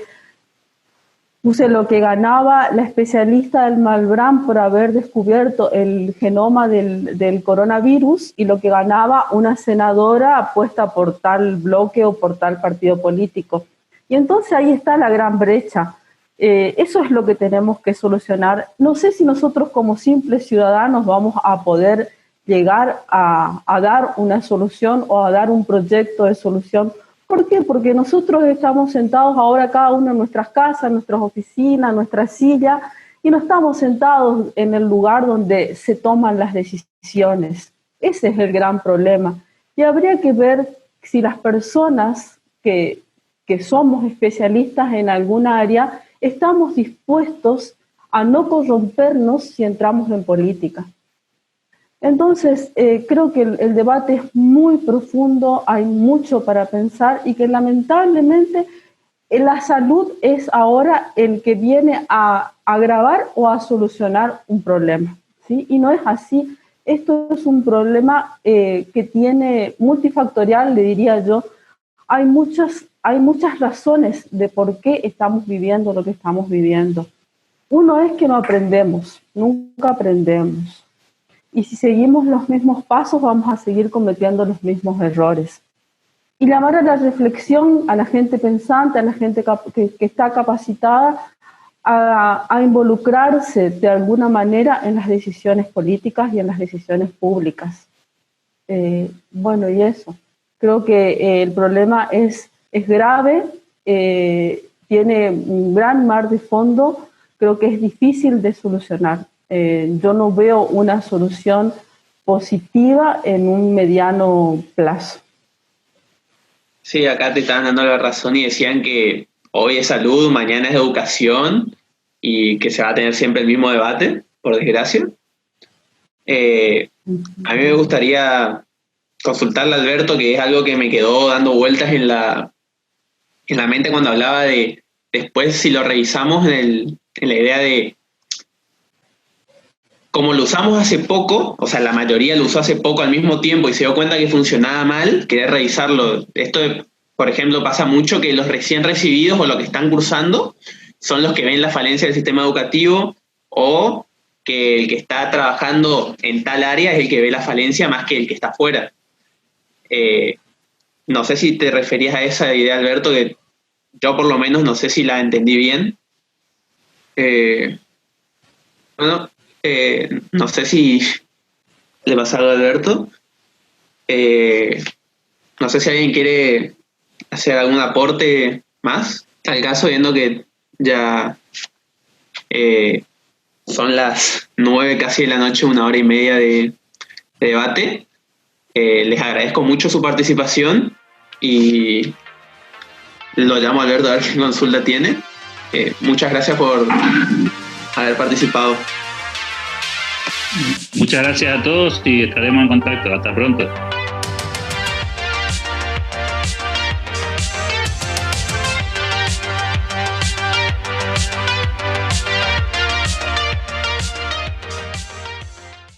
lo que ganaba la especialista del Malbrán por haber descubierto el genoma del coronavirus y lo que ganaba una senadora puesta por tal bloque o por tal partido político. Y entonces ahí está la gran brecha. Eso es lo que tenemos que solucionar. No sé si nosotros como simples ciudadanos vamos a poder llegar a dar una solución o a dar un proyecto de solución. ¿Por qué? Porque nosotros estamos sentados ahora cada uno en nuestras casas, en nuestras oficinas, en nuestra silla, y no estamos sentados en el lugar donde se toman las decisiones. Ese es el gran problema. Y habría que ver si las personas que somos especialistas en alguna área, estamos dispuestos a no corrompernos si entramos en política. Entonces, creo que el debate es muy profundo, hay mucho para pensar y que lamentablemente la salud es ahora el que viene a agravar o a solucionar un problema, ¿sí? Y no es así. Esto es un problema que tiene multifactorial, le diría yo. Hay muchas razones de por qué estamos viviendo lo que estamos viviendo. Uno es que no aprendemos, nunca aprendemos. Y si seguimos los mismos pasos, vamos a seguir cometiendo los mismos errores. Y llamar a la reflexión a la gente pensante, a la gente que está capacitada a involucrarse de alguna manera en las decisiones políticas y en las decisiones públicas. Bueno, y eso. Creo que el problema es grave, tiene un gran mar de fondo, creo que es difícil de solucionar. Yo no veo una solución positiva en un mediano plazo. Sí, acá te estaban dando la razón y decían que hoy es salud, mañana es educación y que se va a tener siempre el mismo debate, por desgracia. A mí me gustaría consultarle a Alberto, que es algo que me quedó dando vueltas en la mente cuando hablaba de después, si lo revisamos en la idea de como lo usamos hace poco, o sea, la mayoría lo usó hace poco al mismo tiempo y se dio cuenta que funcionaba mal, querer revisarlo. Esto, por ejemplo, pasa mucho que los recién recibidos o los que están cursando son los que ven la falencia del sistema educativo, o que el que está trabajando en tal área es el que ve la falencia más que el que está afuera. No sé si te referías a esa idea, Alberto, que yo por lo menos no sé si la entendí bien. No sé si le pasa algo a Alberto. No sé si alguien quiere hacer algún aporte más al caso, viendo que ya son las 9 casi de la noche, 1 hora y media de debate. Les agradezco mucho su participación y lo llamo a Alberto a ver qué consulta tiene. Muchas gracias por haber participado. Muchas gracias a todos y estaremos en contacto. Hasta pronto.